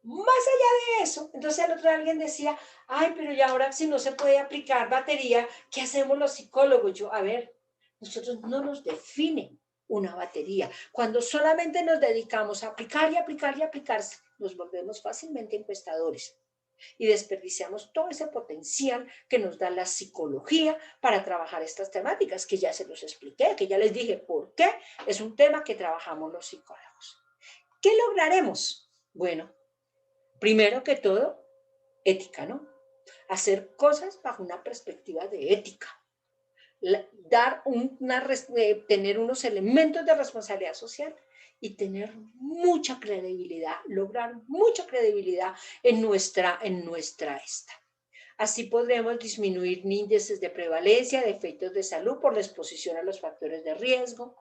[SPEAKER 2] más allá de eso, entonces el otro día alguien decía, ay, pero y ahora si no se puede aplicar batería, ¿qué hacemos los psicólogos? Yo, a ver, nosotros no nos define una batería. Cuando solamente nos dedicamos a aplicar y aplicar y aplicarse, nos volvemos fácilmente encuestadores y desperdiciamos todo ese potencial que nos da la psicología para trabajar estas temáticas, que ya se los expliqué, que ya les dije por qué es un tema que trabajamos los psicólogos. ¿Qué lograremos? Bueno, primero que todo, ética, ¿no? Hacer cosas bajo una perspectiva de ética. Tener unos elementos de responsabilidad social y tener mucha credibilidad, lograr mucha credibilidad en nuestra esta. Así podremos disminuir índices de prevalencia de efectos de salud por la exposición a los factores de riesgo.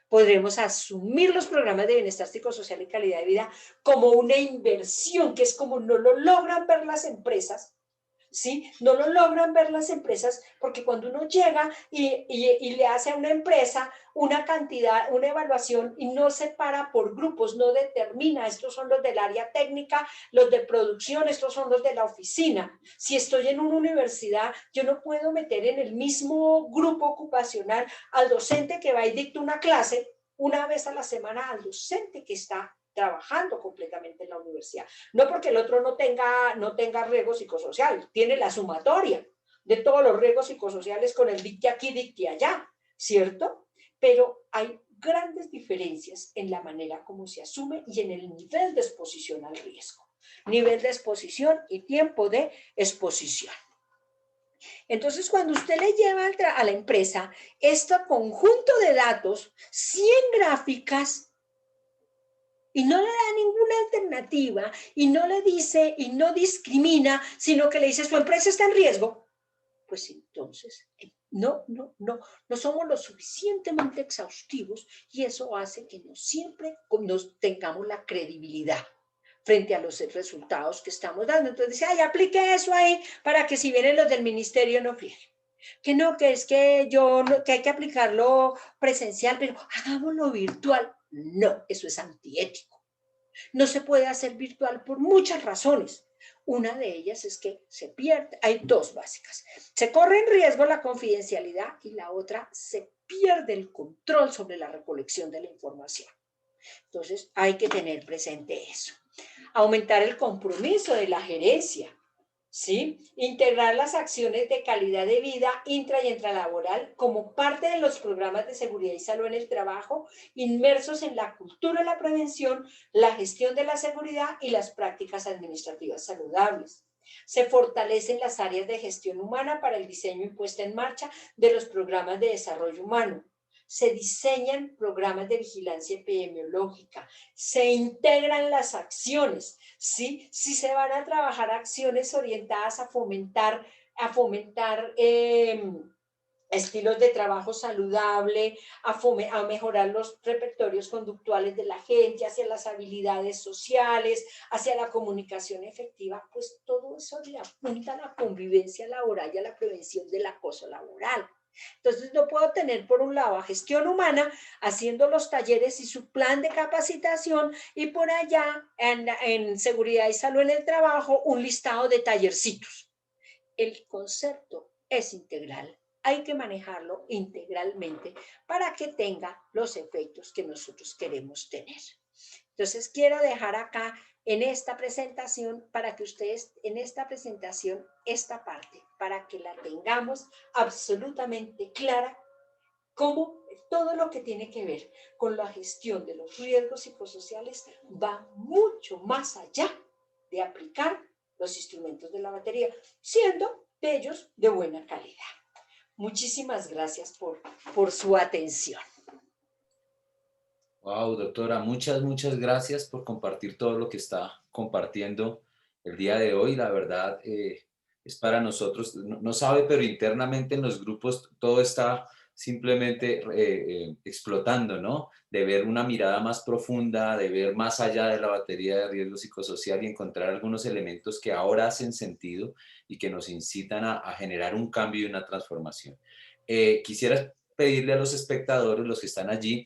[SPEAKER 2] Podremos asumir los programas de bienestar psicosocial y calidad de vida como una inversión, que es como no lo logran ver las empresas, ¿sí? No lo logran ver las empresas porque cuando uno llega y le hace a una empresa una cantidad, una evaluación y no separa por grupos, no determina, estos son los del área técnica, los de producción, estos son los de la oficina. Si estoy en una universidad, yo no puedo meter en el mismo grupo ocupacional al docente que va y dicta una clase una vez a la semana al docente que está trabajando completamente en la universidad. No porque el otro no tenga riesgo psicosocial, tiene la sumatoria, de todos los riesgos psicosociales con el dicte aquí, dicte allá, ¿cierto? Pero hay grandes diferencias en la manera como se asume y en el nivel de exposición al riesgo. Nivel de exposición y tiempo de exposición. Entonces, cuando usted le lleva a la empresa este conjunto de datos, 100 gráficas, y no le da ninguna alternativa, y no le dice, y no discrimina, sino que le dice, su empresa está en riesgo, pues entonces no somos lo suficientemente exhaustivos, y eso hace que no siempre nos tengamos la credibilidad frente a los resultados que estamos dando. Entonces dice, ay, aplique eso ahí para que si vienen los del ministerio no frieguen. Que no, que es que que hay que aplicarlo presencial, pero hagámoslo virtual. No, eso es antiético. No se puede hacer virtual por muchas razones. Una de ellas es que se pierde, hay dos básicas. Se corre en riesgo la confidencialidad y la otra se pierde el control sobre la recolección de la información. Entonces hay que tener presente eso. Aumentar el compromiso de la gerencia, ¿sí? Integrar las acciones de calidad de vida intra y intralaboral como parte de los programas de seguridad y salud en el trabajo, inmersos en la cultura de la prevención, la gestión de la seguridad y las prácticas administrativas saludables. Se fortalecen las áreas de gestión humana para el diseño y puesta en marcha de los programas de desarrollo humano. Se diseñan programas de vigilancia epidemiológica, se integran las acciones, ¿sí? Si se van a trabajar acciones orientadas a fomentar estilos de trabajo saludable, a mejorar los repertorios conductuales de la gente, hacia las habilidades sociales, hacia la comunicación efectiva, pues todo eso le apunta a la convivencia laboral y a la prevención del acoso laboral. Entonces no puedo tener por un lado a gestión humana haciendo los talleres y su plan de capacitación y por allá en seguridad y salud en el trabajo un listado de tallercitos. El concepto es integral. Hay que manejarlo integralmente para que tenga los efectos que nosotros queremos tener. Entonces quiero dejar acá en esta presentación para que ustedes en esta presentación esta parte para que la tengamos absolutamente clara como todo lo que tiene que ver con la gestión de los riesgos psicosociales va mucho más allá de aplicar los instrumentos de la batería, siendo de ellos de buena calidad. Muchísimas gracias por su atención.
[SPEAKER 3] Wow, doctora, muchas gracias por compartir todo lo que está compartiendo el día de hoy. La verdad, es para nosotros, no sabe, pero internamente en los grupos todo está simplemente explotando, ¿no? De ver una mirada más profunda, de ver más allá de la batería de riesgo psicosocial y encontrar algunos elementos que ahora hacen sentido y que nos incitan a generar un cambio y una transformación. Quisiera pedirle a los espectadores, los que están allí,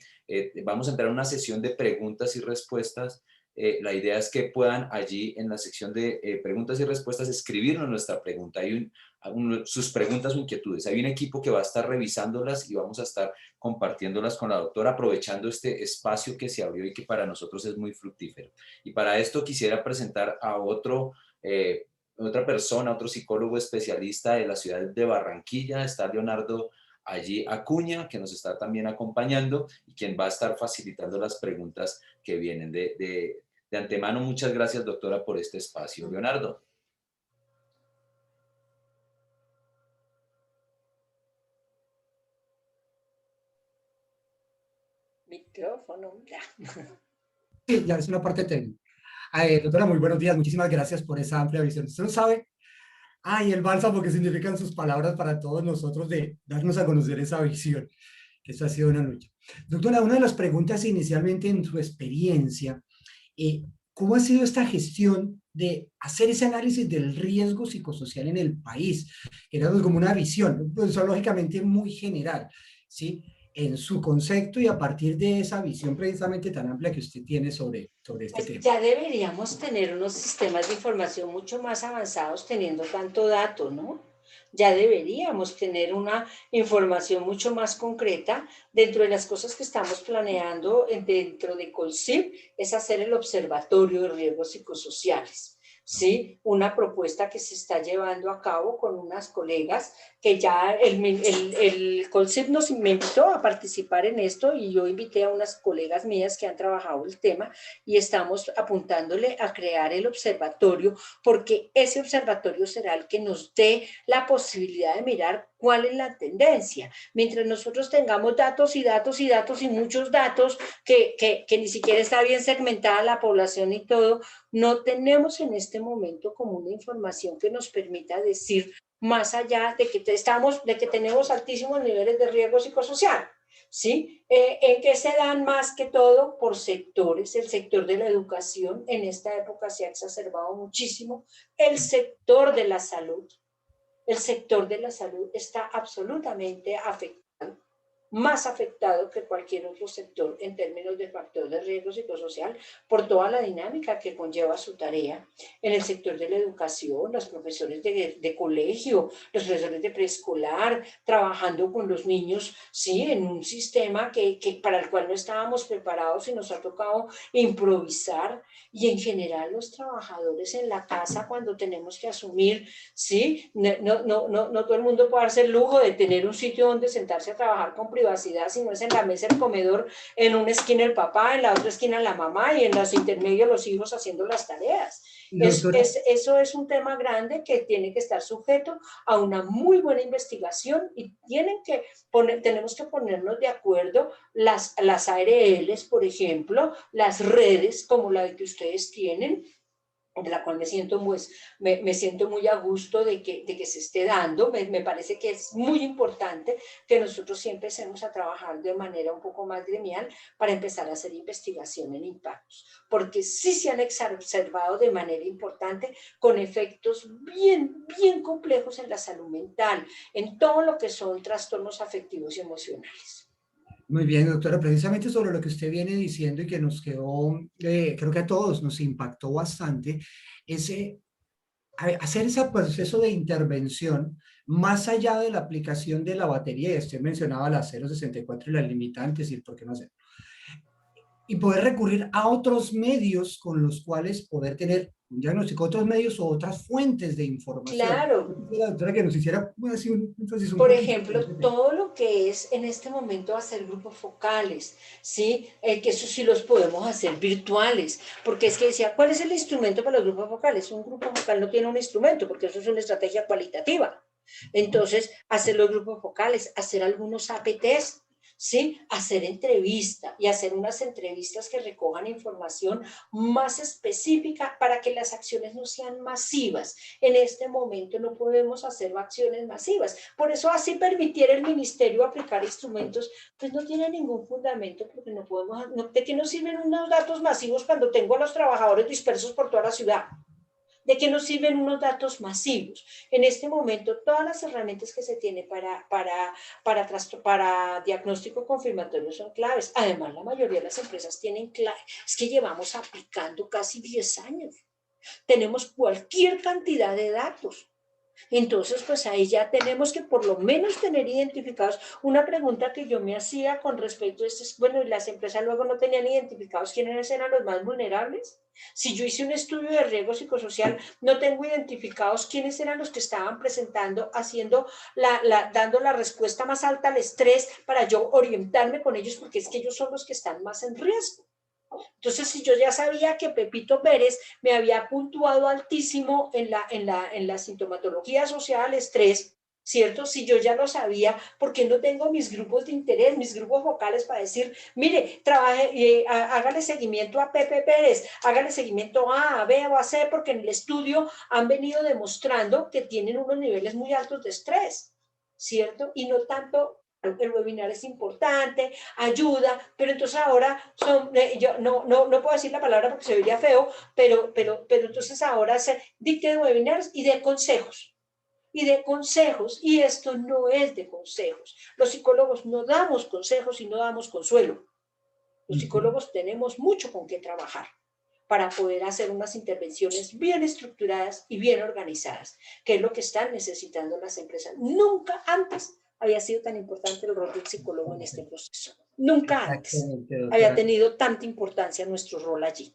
[SPEAKER 3] vamos a entrar a una sesión de preguntas y respuestas. La idea es que puedan allí en la sección de preguntas y respuestas escribirnos nuestra pregunta. Hay sus preguntas o inquietudes. Hay un equipo que va a estar revisándolas y vamos a estar compartiéndolas con la doctora, aprovechando este espacio que se abrió y que para nosotros es muy fructífero. Y para esto quisiera presentar a otra persona, otro psicólogo especialista de la ciudad de Barranquilla. Está Leonardo allí Acuña, que nos está también acompañando y quien va a estar facilitando las preguntas que vienen. De antemano, muchas gracias, doctora, por este espacio. Leonardo.
[SPEAKER 2] Micrófono, ya.
[SPEAKER 4] Sí, ya es una parte técnica. Doctora, muy buenos días. Muchísimas gracias por esa amplia visión. Usted no sabe, y el bálsamo que significan sus palabras para todos nosotros de darnos a conocer esa visión. Eso ha sido una lucha. Doctora, una de las preguntas inicialmente en su experiencia, ¿cómo ha sido esta gestión de hacer ese análisis del riesgo psicosocial en el país? Era como una visión, pues, lógicamente muy general, ¿sí? En su concepto y a partir de esa visión precisamente tan amplia que usted tiene sobre este tema.
[SPEAKER 2] Ya deberíamos tener unos sistemas de información mucho más avanzados teniendo tanto dato, ¿no? Ya deberíamos tener una información mucho más concreta. Dentro de las cosas que estamos planeando dentro de Colcip es hacer el observatorio de riesgos psicosociales. ¿sí? Una propuesta que se está llevando a cabo con unas colegas que ya el CONCEP me invitó a participar en esto y yo invité a unas colegas mías que han trabajado el tema y estamos apuntándole a crear el observatorio porque ese observatorio será el que nos dé la posibilidad de mirar cuál es la tendencia. Mientras nosotros tengamos datos y datos y datos y muchos datos que ni siquiera está bien segmentada la población y todo, no tenemos en este momento como una información que nos permita decir más allá de que tenemos altísimos niveles de riesgo psicosocial. ¿Sí? ¿En qué se dan más que todo? Por sectores. El sector de la educación en esta época se ha exacerbado muchísimo. El sector de la salud. El sector de la salud está absolutamente afectado, más afectado que cualquier otro sector en términos de factor de riesgo psicosocial por toda la dinámica que conlleva su tarea. En el sector de la educación, los profesores de colegio, los profesores de preescolar, trabajando con los niños, sí, en un sistema para el cual no estábamos preparados y nos ha tocado improvisar. Y en general los trabajadores en la casa cuando tenemos que asumir, sí, no todo el mundo puede darse el lujo de tener un sitio donde sentarse a trabajar con privacidad, si no es en la mesa del comedor, en una esquina el papá, en la otra esquina la mamá y en los intermedios los hijos haciendo las tareas. Eso es un tema grande que tiene que estar sujeto a una muy buena investigación y tenemos que ponernos de acuerdo las ARLs, por ejemplo, las redes como la que ustedes tienen, de la cual me siento muy a gusto de que se esté dando. Me parece que es muy importante que nosotros siempre empecemos a trabajar de manera un poco más gremial para empezar a hacer investigación en impactos, porque sí se han observado de manera importante con efectos bien complejos en la salud mental, en todo lo que son trastornos afectivos y emocionales.
[SPEAKER 4] Muy bien, doctora, precisamente sobre lo que usted viene diciendo y que nos quedó, creo que a todos nos impactó bastante, es hacer ese proceso de intervención más allá de la aplicación de la batería, y usted mencionaba la 064 y las limitantes y el por qué no hacer, y poder recurrir a otros medios con los cuales poder tener un diagnóstico, otros medios o otras fuentes de información.
[SPEAKER 2] Claro.
[SPEAKER 4] La doctora que nos hiciera así un énfasis
[SPEAKER 2] Por ejemplo, todo lo que es en este momento hacer grupos focales, ¿sí? Que eso sí los podemos hacer virtuales, porque es que decía, ¿cuál es el instrumento para los grupos focales? Un grupo focal no tiene un instrumento, porque eso es una estrategia cualitativa. Entonces, hacer los grupos focales, hacer algunos APTs, ¿sí? Hacer entrevista y hacer unas entrevistas que recojan información más específica para que las acciones no sean masivas. En este momento no podemos hacer acciones masivas. Por eso así permitiera el ministerio aplicar instrumentos, pues no tiene ningún fundamento porque no podemos, ¿de qué nos sirven unos datos masivos cuando tengo a los trabajadores dispersos por toda la ciudad? ¿De qué nos sirven unos datos masivos? En este momento, todas las herramientas que se tienen para diagnóstico confirmatorio son claves. Además, la mayoría de las empresas tienen claves. Es que llevamos aplicando casi 10 años. Tenemos cualquier cantidad de datos. Entonces, pues ahí ya tenemos que por lo menos tener identificados. Una pregunta que yo me hacía con respecto a esto es, bueno, ¿y las empresas luego no tenían identificados quiénes eran los más vulnerables? Si yo hice un estudio de riesgo psicosocial, no tengo identificados quiénes eran los que estaban presentando, dando la respuesta más alta al estrés para yo orientarme con ellos, porque es que ellos son los que están más en riesgo. Entonces, si yo ya sabía que Pepito Pérez me había puntuado altísimo en la sintomatología asociada al estrés, ¿cierto? Si yo ya lo sabía, ¿por qué no tengo mis grupos de interés, mis grupos focales para decir, mire, hágale seguimiento a Pepe Pérez, hágale seguimiento a B o a C, porque en el estudio han venido demostrando que tienen unos niveles muy altos de estrés, ¿cierto? Y no tanto el webinar es importante, ayuda, pero entonces ahora yo no puedo decir la palabra porque se vería feo, pero entonces ahora se dicte de webinars y de consejos. Y esto no es de consejos. Los psicólogos no damos consejos y no damos consuelo. Los psicólogos tenemos mucho con qué trabajar para poder hacer unas intervenciones bien estructuradas y bien organizadas, que es lo que están necesitando las empresas. Nunca antes había sido tan importante el rol del psicólogo en este proceso. Nunca antes había tenido tanta importancia nuestro rol allí.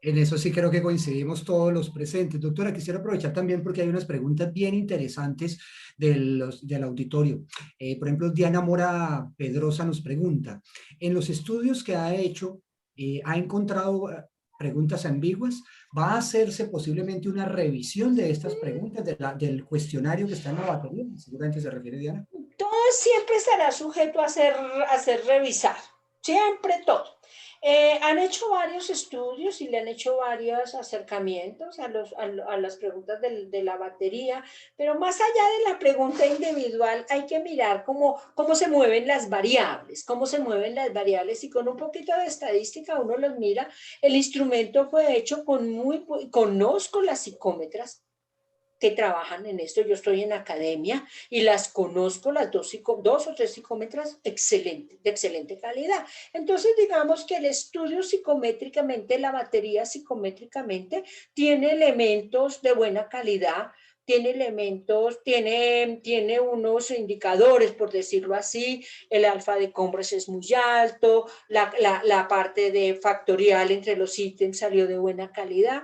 [SPEAKER 4] En eso sí creo que coincidimos todos los presentes. Doctora, quisiera aprovechar también porque hay unas preguntas bien interesantes del auditorio. Por ejemplo, Diana Mora Pedrosa nos pregunta, en los estudios que ha hecho, ¿ha encontrado preguntas ambiguas? ¿Va a hacerse posiblemente una revisión de estas preguntas, del cuestionario que está en la batería? Seguramente se refiere Diana.
[SPEAKER 2] Todo siempre estará sujeto a ser revisado, siempre todo. Han hecho varios estudios y le han hecho varios acercamientos a las preguntas de la batería, pero más allá de la pregunta individual hay que mirar cómo se mueven las variables, y con un poquito de estadística uno los mira. El instrumento fue hecho conozco las psicómetras que trabajan en esto. Yo estoy en academia y las conozco, las dos o tres psicómetras de excelente calidad. Entonces, digamos que el estudio psicométricamente, la batería psicométricamente, tiene elementos de buena calidad, tiene unos indicadores, por decirlo así. El alfa de Combres es muy alto, la parte de factorial entre los ítems salió de buena calidad.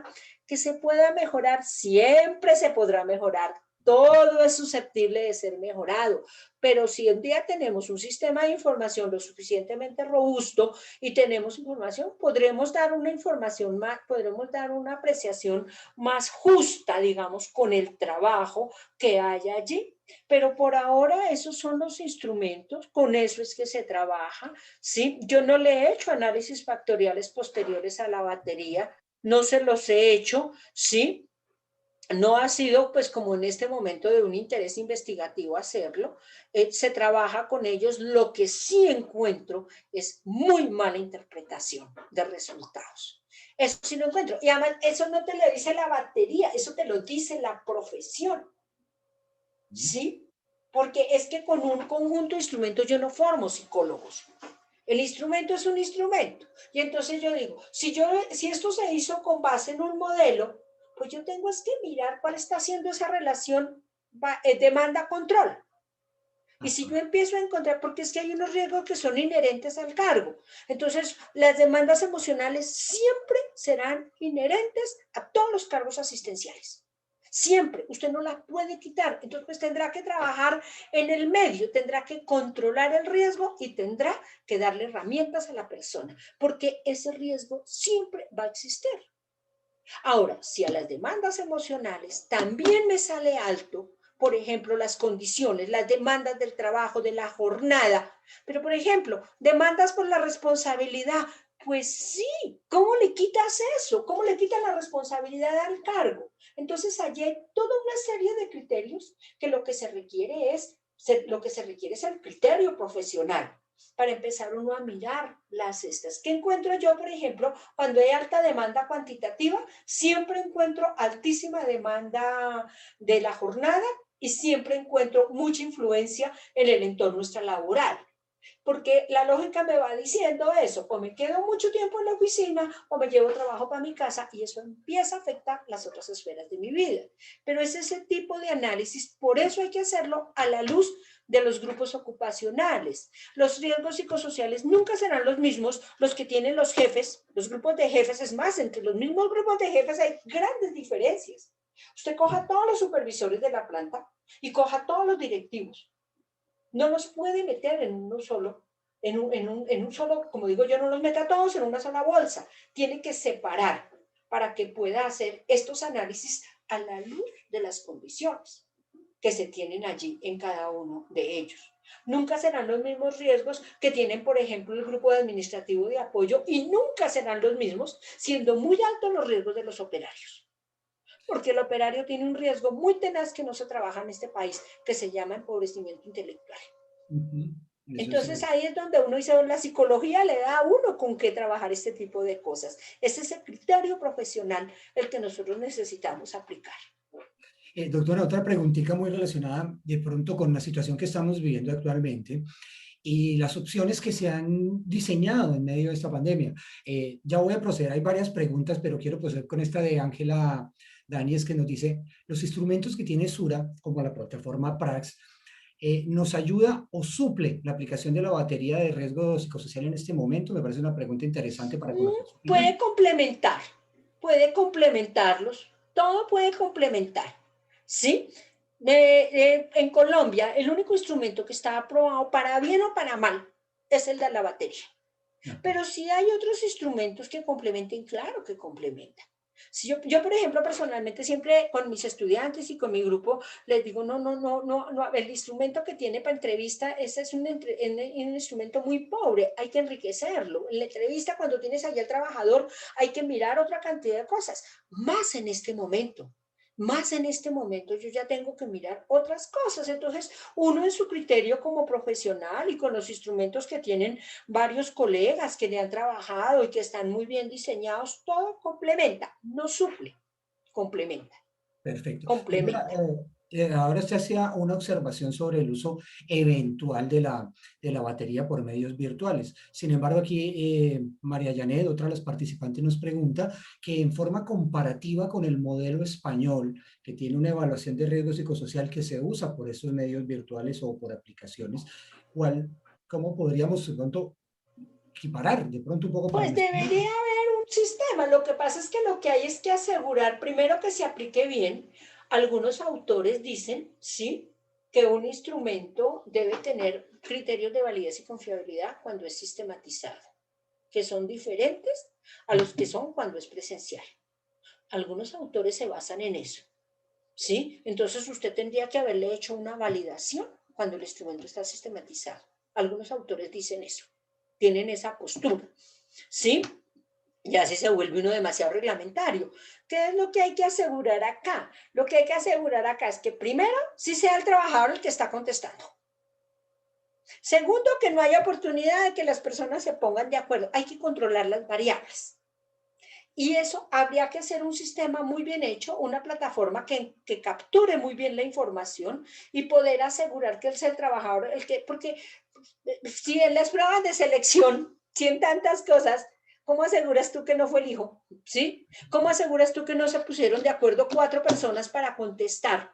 [SPEAKER 2] Que se pueda mejorar, siempre se podrá mejorar. Todo es susceptible de ser mejorado, pero si un día tenemos un sistema de información lo suficientemente robusto y tenemos información, podremos dar una apreciación más justa, digamos, con el trabajo que hay allí. Pero por ahora esos son los instrumentos, con eso es que se trabaja, ¿sí? Yo no le he hecho análisis factoriales posteriores a la batería, no se los he hecho, ¿sí? No ha sido, pues, como en este momento de un interés investigativo hacerlo. Se trabaja con ellos. Lo que sí encuentro es muy mala interpretación de resultados. Eso sí lo encuentro. Y además, eso no te lo dice la batería, eso te lo dice la profesión, ¿sí? Porque es que con un conjunto de instrumentos yo no formo psicólogos. El instrumento es un instrumento. Y entonces yo digo, si esto se hizo con base en un modelo, pues yo tengo que mirar cuál está haciendo esa relación demanda-control. Y si yo empiezo a encontrar, porque es que hay unos riesgos que son inherentes al cargo. Entonces, las demandas emocionales siempre serán inherentes a todos los cargos asistenciales. Siempre, usted no la puede quitar. Entonces, pues tendrá que trabajar en el medio, tendrá que controlar el riesgo y tendrá que darle herramientas a la persona, porque ese riesgo siempre va a existir. Ahora, si a las demandas emocionales también me sale alto, por ejemplo, las condiciones, las demandas del trabajo, de la jornada, pero por ejemplo, demandas por la responsabilidad, pues sí, ¿cómo le quitas eso? ¿Cómo le quitas la responsabilidad al cargo? Entonces, allí hay toda una serie de criterios que lo que se requiere es el criterio profesional para empezar uno a mirar las estas. ¿Qué encuentro yo, por ejemplo, cuando hay alta demanda cuantitativa? Siempre encuentro altísima demanda de la jornada y siempre encuentro mucha influencia en el entorno extralaboral. Porque la lógica me va diciendo eso, o me quedo mucho tiempo en la oficina o me llevo trabajo para mi casa y eso empieza a afectar las otras esferas de mi vida. Pero es ese tipo de análisis, por eso hay que hacerlo a la luz de los grupos ocupacionales. Los riesgos psicosociales nunca serán los mismos los que tienen los jefes, los grupos de jefes. Es más, entre los mismos grupos de jefes hay grandes diferencias. Usted coja a todos los supervisores de la planta y coja a todos los directivos. No los puede meter en uno solo, en un solo, como digo yo, no los meta todos en una sola bolsa. Tiene que separar para que pueda hacer estos análisis a la luz de las condiciones que se tienen allí en cada uno de ellos. Nunca serán los mismos riesgos que tienen, por ejemplo, el grupo administrativo de apoyo y nunca serán los mismos, siendo muy altos los riesgos de los operarios. Porque el operario tiene un riesgo muy tenaz que no se trabaja en este país, que se llama empobrecimiento intelectual. Entonces ahí es donde uno dice, la psicología le da a uno con qué trabajar este tipo de cosas. Es ese criterio profesional el que nosotros necesitamos aplicar.
[SPEAKER 4] Doctora, otra preguntita muy relacionada de pronto con la situación que estamos viviendo actualmente y las opciones que se han diseñado en medio de esta pandemia. Ya voy a proceder, hay varias preguntas, pero quiero proceder con esta de Ángela Daniels, que nos dice, los instrumentos que tiene Sura, como la plataforma Prax, ¿nos ayuda o suple la aplicación de la batería de riesgo psicosocial en este momento? Me parece una pregunta interesante para conocer.
[SPEAKER 2] Puede complementar. puede complementarlos, todo puede complementar, ¿sí? En Colombia, el único instrumento que está aprobado para bien o para mal es el de la batería. Pero sí hay otros instrumentos que complementen, claro que complementan. Si yo, por ejemplo, personalmente siempre con mis estudiantes y con mi grupo les digo, no, el instrumento que tiene para entrevista, ese es un instrumento muy pobre, hay que enriquecerlo. En la entrevista, cuando tienes allá al trabajador, hay que mirar otra cantidad de cosas, más en este momento. Más en este momento yo ya tengo que mirar otras cosas. Entonces, uno en su criterio como profesional y con los instrumentos que tienen varios colegas que le han trabajado y que están muy bien diseñados, todo complementa, no suple, complementa.
[SPEAKER 4] Perfecto. Doctora,
[SPEAKER 2] Complementa.
[SPEAKER 4] ahora usted hacía una observación sobre el uso eventual de la batería por medios virtuales. Sin embargo, aquí María Janet, otra de las participantes, nos pregunta que en forma comparativa con el modelo español, que tiene una evaluación de riesgo psicosocial que se usa por estos medios virtuales o por aplicaciones, ¿cómo podríamos de pronto equiparar de pronto un poco para
[SPEAKER 2] Pues
[SPEAKER 4] nuestro...
[SPEAKER 2] debería haber un sistema. Lo que pasa es que lo que hay es que asegurar primero que se aplique bien. Algunos autores dicen, sí, que un instrumento debe tener criterios de validez y confiabilidad cuando es sistematizado, que son diferentes a los que son cuando es presencial. Algunos autores se basan en eso, ¿sí? Entonces usted tendría que haberle hecho una validación cuando el instrumento está sistematizado. Algunos autores dicen eso, tienen esa postura, ¿sí? Ya si se vuelve uno demasiado reglamentario. ¿Qué es lo que hay que asegurar acá? Lo que hay que asegurar acá es que primero, sí sea el trabajador el que está contestando. Segundo, que no haya oportunidad de que las personas se pongan de acuerdo. Hay que controlar las variables. Y eso habría que hacer un sistema muy bien hecho, una plataforma que capture muy bien la información y poder asegurar que es el trabajador, porque si en las pruebas de selección, si en tantas cosas, ¿cómo aseguras tú que no fue el hijo? ¿Sí? ¿Cómo aseguras tú que no se pusieron de acuerdo 4 personas para contestar?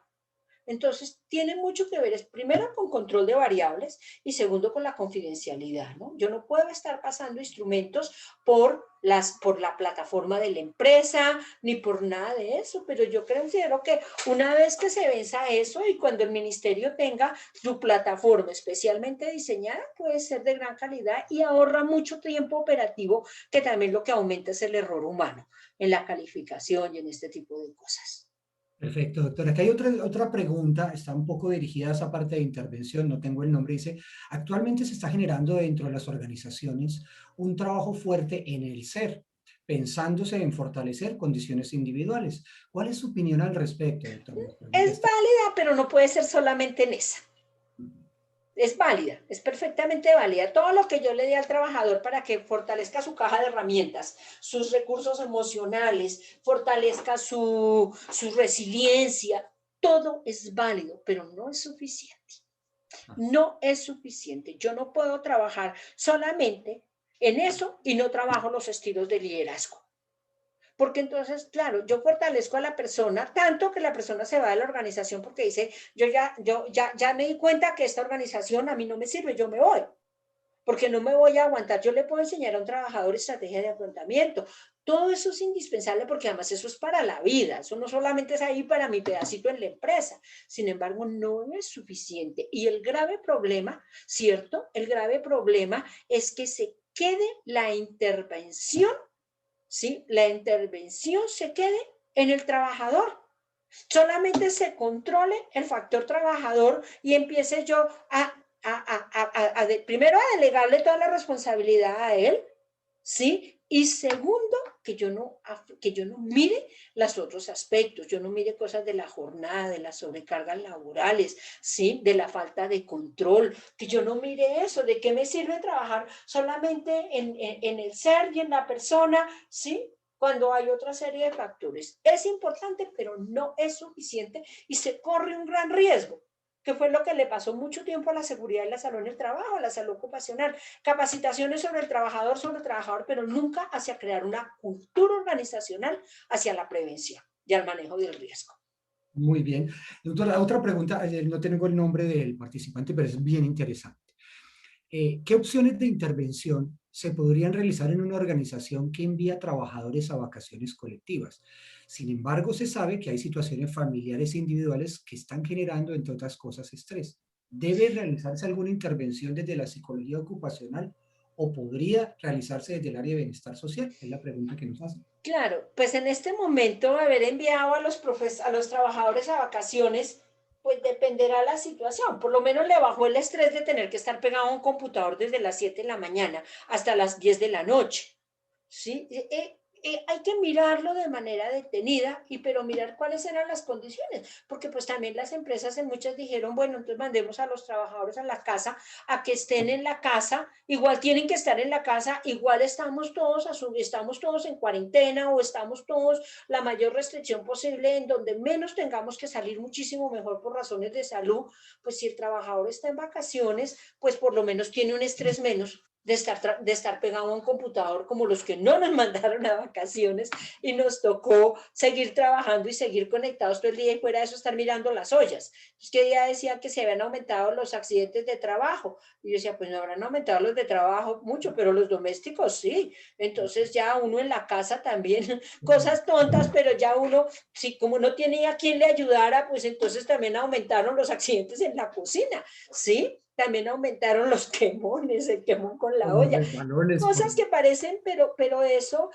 [SPEAKER 2] Entonces, tiene mucho que ver, primero con control de variables y segundo con la confidencialidad, ¿no? Yo no puedo estar pasando instrumentos por la plataforma de la empresa, ni por nada de eso, pero yo considero que una vez que se venza eso y cuando el ministerio tenga su plataforma especialmente diseñada, puede ser de gran calidad y ahorra mucho tiempo operativo, que también lo que aumenta es el error humano en la calificación y en este tipo de cosas.
[SPEAKER 4] Perfecto, doctora. Aquí hay otra pregunta, está un poco dirigida a esa parte de intervención, no tengo el nombre, dice, actualmente se está generando dentro de las organizaciones un trabajo fuerte en el ser, pensándose en fortalecer condiciones individuales. ¿Cuál es su opinión al respecto, doctora?
[SPEAKER 2] Es válida, pero no puede ser solamente en esa. Es válida, es perfectamente válida. Todo lo que yo le dé al trabajador para que fortalezca su caja de herramientas, sus recursos emocionales, fortalezca su resiliencia, todo es válido, pero no es suficiente. No es suficiente. Yo no puedo trabajar solamente en eso y no trabajo los estilos de liderazgo. Porque entonces, claro, yo fortalezco a la persona tanto que la persona se va de la organización porque dice, ya me di cuenta que esta organización a mí no me sirve, yo me voy, porque no me voy a aguantar. Yo le puedo enseñar a un trabajador estrategia de afrontamiento. Todo eso es indispensable porque además eso es para la vida, eso no solamente es ahí para mi pedacito en la empresa, sin embargo no es suficiente. Y el grave problema, ¿cierto? El grave problema es que se quede la intervención, ¿sí? La intervención se quede en el trabajador. Solamente se controle el factor trabajador y empiece yo primero a delegarle toda la responsabilidad a él, ¿sí? Y segundo, que yo no mire los otros aspectos, yo no mire cosas de la jornada, de las sobrecargas laborales, ¿sí? De la falta de control, que yo no mire eso, de qué me sirve trabajar solamente en el ser y en la persona, ¿sí? Cuando hay otra serie de factores. Es importante, pero no es suficiente y se corre un gran riesgo, que fue lo que le pasó mucho tiempo a la seguridad y la salud en el trabajo, a la salud ocupacional. Capacitaciones sobre el trabajador, pero nunca hacia crear una cultura organizacional hacia la prevención y al manejo del riesgo.
[SPEAKER 4] Muy bien. Doctora, otra pregunta, no tengo el nombre del participante, pero es bien interesante. ¿qué opciones de intervención se podrían realizar en una organización que envía trabajadores a vacaciones colectivas? Sin embargo, se sabe que hay situaciones familiares e individuales que están generando, entre otras cosas, estrés. ¿Debe realizarse alguna intervención desde la psicología ocupacional o podría realizarse desde el área de bienestar social? Es la pregunta que nos hacen.
[SPEAKER 2] Claro, pues en este momento haber enviado a a los trabajadores a vacaciones, pues dependerá la situación. Por lo menos le bajó el estrés de tener que estar pegado a un computador desde las 7 de la mañana hasta las 10 de la noche. ¿Sí? Hay que mirarlo de manera detenida, pero mirar cuáles eran las condiciones, porque pues también las empresas en muchas dijeron, bueno, entonces mandemos a los trabajadores a la casa, a que estén en la casa, igual tienen que estar en la casa, igual estamos todos en cuarentena o estamos todos la mayor restricción posible en donde menos tengamos que salir muchísimo mejor por razones de salud, pues si el trabajador está en vacaciones, pues por lo menos tiene un estrés menos de estar pegado a un computador como los que no nos mandaron a vacaciones y nos tocó seguir trabajando y seguir conectados todo el día y fuera de eso estar mirando las ollas. Entonces, ¿qué día decían que se habían aumentado los accidentes de trabajo? Y yo decía, pues no habrán aumentado los de trabajo mucho, pero los domésticos sí. Entonces ya uno en la casa también, cosas tontas, pero ya uno, sí, como no tenía a quien le ayudara, pues entonces también aumentaron los accidentes en la cocina, ¿sí? También aumentaron los quemones, el quemón con la
[SPEAKER 4] Con los
[SPEAKER 2] olla.
[SPEAKER 4] resbalones, por...
[SPEAKER 2] Cosas que parecen, pero eso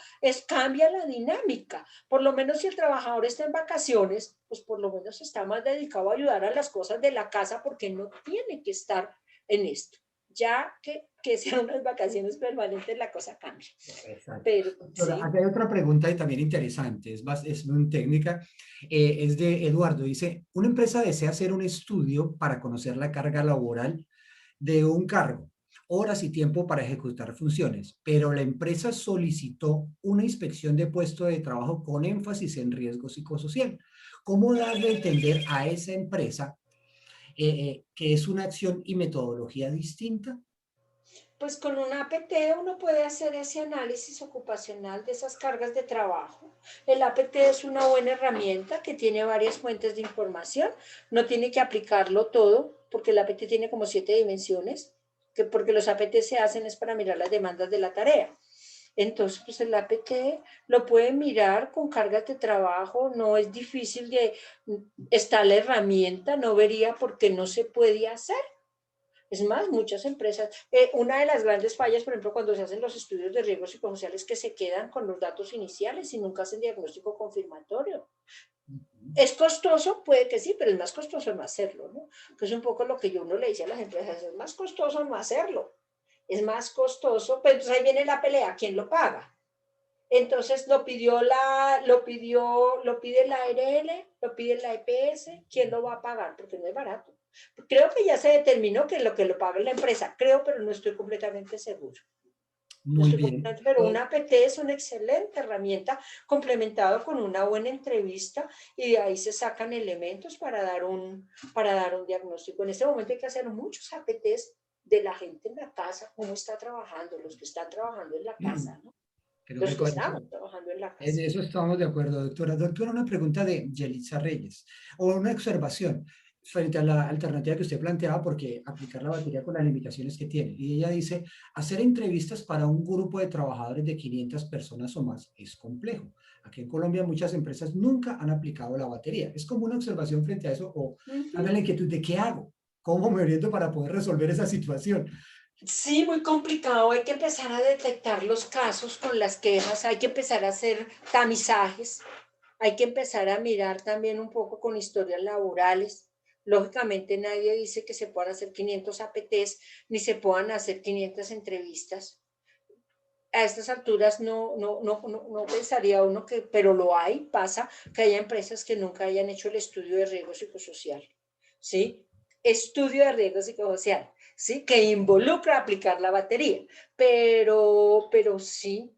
[SPEAKER 2] cambia la dinámica. Por lo menos si el trabajador está en vacaciones, pues por lo menos está más dedicado a ayudar a las cosas de la casa porque no tiene que estar en esto. Ya que sean unas vacaciones permanentes, la cosa cambia.
[SPEAKER 4] Exacto.
[SPEAKER 2] Pero
[SPEAKER 4] Doctora,
[SPEAKER 2] sí.
[SPEAKER 4] acá hay otra pregunta y también interesante, es muy técnica, es de Eduardo, dice, una empresa desea hacer un estudio para conocer la carga laboral de un cargo, horas y tiempo para ejecutar funciones, pero la empresa solicitó una inspección de puesto de trabajo con énfasis en riesgo psicosocial. ¿Cómo darle a entender a esa empresa que es una acción y metodología distinta?
[SPEAKER 2] Pues con un APT uno puede hacer ese análisis ocupacional de esas cargas de trabajo. El APT es una buena herramienta que tiene varias fuentes de información. No tiene que aplicarlo todo, porque el APT tiene como 7 dimensiones, porque los APT se hacen es para mirar las demandas de la tarea. Entonces, pues el APT lo puede mirar con cargas de trabajo, no es difícil está la herramienta, no vería por qué no se puede hacer. Es más, muchas empresas, una de las grandes fallas, por ejemplo, cuando se hacen los estudios de riesgos psicosociales, que se quedan con los datos iniciales y nunca hacen diagnóstico confirmatorio. ¿Es costoso? Puede que sí, pero es más costoso no hacerlo, ¿no? Que es un poco lo que yo uno le dice a las empresas, es más costoso no hacerlo. Es más costoso, pero entonces ahí viene la pelea, ¿quién lo paga? Entonces lo pide la ARL, lo pide la EPS, ¿quién lo va a pagar? Porque no es barato. Creo que ya se determinó que lo paga la empresa, creo, pero no estoy completamente seguro. No
[SPEAKER 4] Muy
[SPEAKER 2] estoy
[SPEAKER 4] bien.
[SPEAKER 2] completamente, pero una APT es una excelente herramienta complementado con una buena entrevista y de ahí se sacan elementos para dar un diagnóstico. En este momento hay que hacer muchos APTs de la gente en la casa, cómo está trabajando, los que están trabajando en la casa, ¿no?
[SPEAKER 4] Creo
[SPEAKER 2] Los
[SPEAKER 4] que
[SPEAKER 2] que
[SPEAKER 4] con eso,
[SPEAKER 2] estamos trabajando en la
[SPEAKER 4] en
[SPEAKER 2] casa.
[SPEAKER 4] eso estamos de acuerdo, doctora. Doctora, una pregunta de Yelitza Reyes, o una observación frente a la alternativa que usted planteaba, porque aplicar la batería con las limitaciones que tiene. Y ella dice, hacer entrevistas para un grupo de trabajadores de 500 personas o más es complejo. Aquí en Colombia muchas empresas nunca han aplicado la batería. Es como una observación frente a eso, o
[SPEAKER 2] Uh
[SPEAKER 4] anda
[SPEAKER 2] -huh.
[SPEAKER 4] la inquietud de qué hago, cómo me oriento para poder resolver esa situación.
[SPEAKER 2] Sí, muy complicado. Hay que empezar a detectar los casos con las quejas, hay que empezar a hacer tamizajes, hay que empezar a mirar también un poco con historias laborales. Lógicamente nadie dice que se puedan hacer 500 APTs ni se puedan hacer 500 entrevistas. A estas alturas no pensaría uno que, pero lo hay, pasa que haya empresas que nunca hayan hecho el estudio de riesgo psicosocial, ¿sí? Estudio de riesgo psicosocial, ¿sí? Que involucra aplicar la batería, pero sí,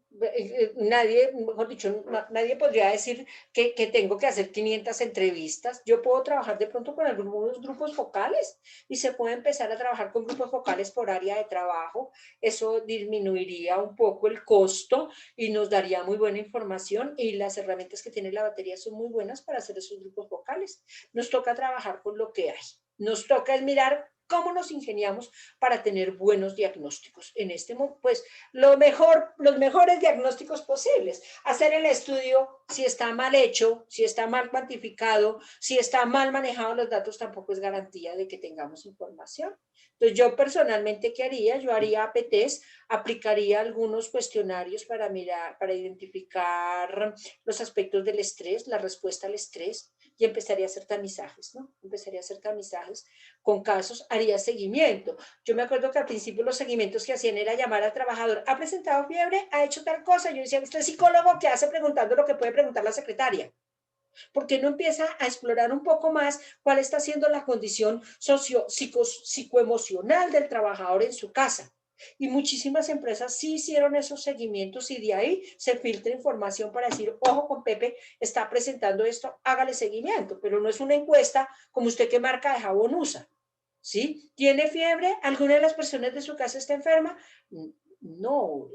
[SPEAKER 2] nadie, mejor dicho, nadie podría decir que tengo que hacer 500 entrevistas. Yo puedo trabajar de pronto con algunos grupos focales y se puede empezar a trabajar con grupos focales por área de trabajo. Eso disminuiría un poco el costo y nos daría muy buena información y las herramientas que tiene la batería son muy buenas para hacer esos grupos focales. Nos toca trabajar con lo que hay. Nos toca es mirar cómo nos ingeniamos para tener buenos diagnósticos. En este momento, pues, los mejores diagnósticos posibles. Hacer el estudio, si está mal hecho, si está mal cuantificado, si está mal manejado los datos, tampoco es garantía de que tengamos información. Entonces, yo personalmente, ¿qué haría? Yo haría APTs, aplicaría algunos cuestionarios para mirar, para identificar los aspectos del estrés, la respuesta al estrés, y empezaría a hacer tamizajes, ¿no? Empezaría a hacer tamizajes con casos, haría seguimiento. Yo me acuerdo que al principio los seguimientos que hacían era llamar al trabajador, ¿ha presentado fiebre? ¿Ha hecho tal cosa? Yo decía, ¿usted es psicólogo? ¿Qué hace preguntando lo que puede preguntar la secretaria? ¿Por qué no empieza a explorar un poco más cuál está siendo la condición psicoemocional del trabajador en su casa? Y muchísimas empresas sí hicieron esos seguimientos y de ahí se filtra información para decir, ojo con Pepe, está presentando esto, hágale seguimiento, pero no es una encuesta como usted que marca de jabón usa, ¿sí? ¿Tiene fiebre? ¿Alguna de las personas de su casa está enferma? No,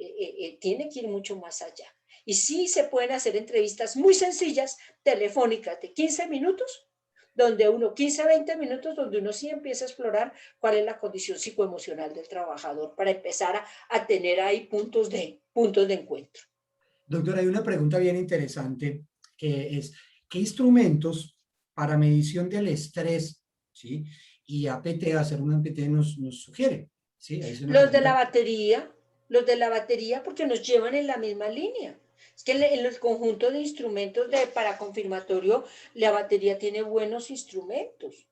[SPEAKER 2] tiene que ir mucho más allá. Y sí se pueden hacer entrevistas muy sencillas, telefónicas, de 15 minutos, donde uno, 15 a 20 minutos, donde uno sí empieza a explorar cuál es la condición psicoemocional del trabajador para empezar a tener ahí puntos de encuentro.
[SPEAKER 4] Doctora, hay una pregunta bien interesante que es, ¿qué instrumentos para medición del estrés, ¿sí? Y APT, hacer un APT nos sugiere, ¿sí?
[SPEAKER 2] Los de la batería porque nos llevan en la misma línea. Es que en el conjunto de instrumentos para confirmatorio, la batería tiene buenos instrumentos.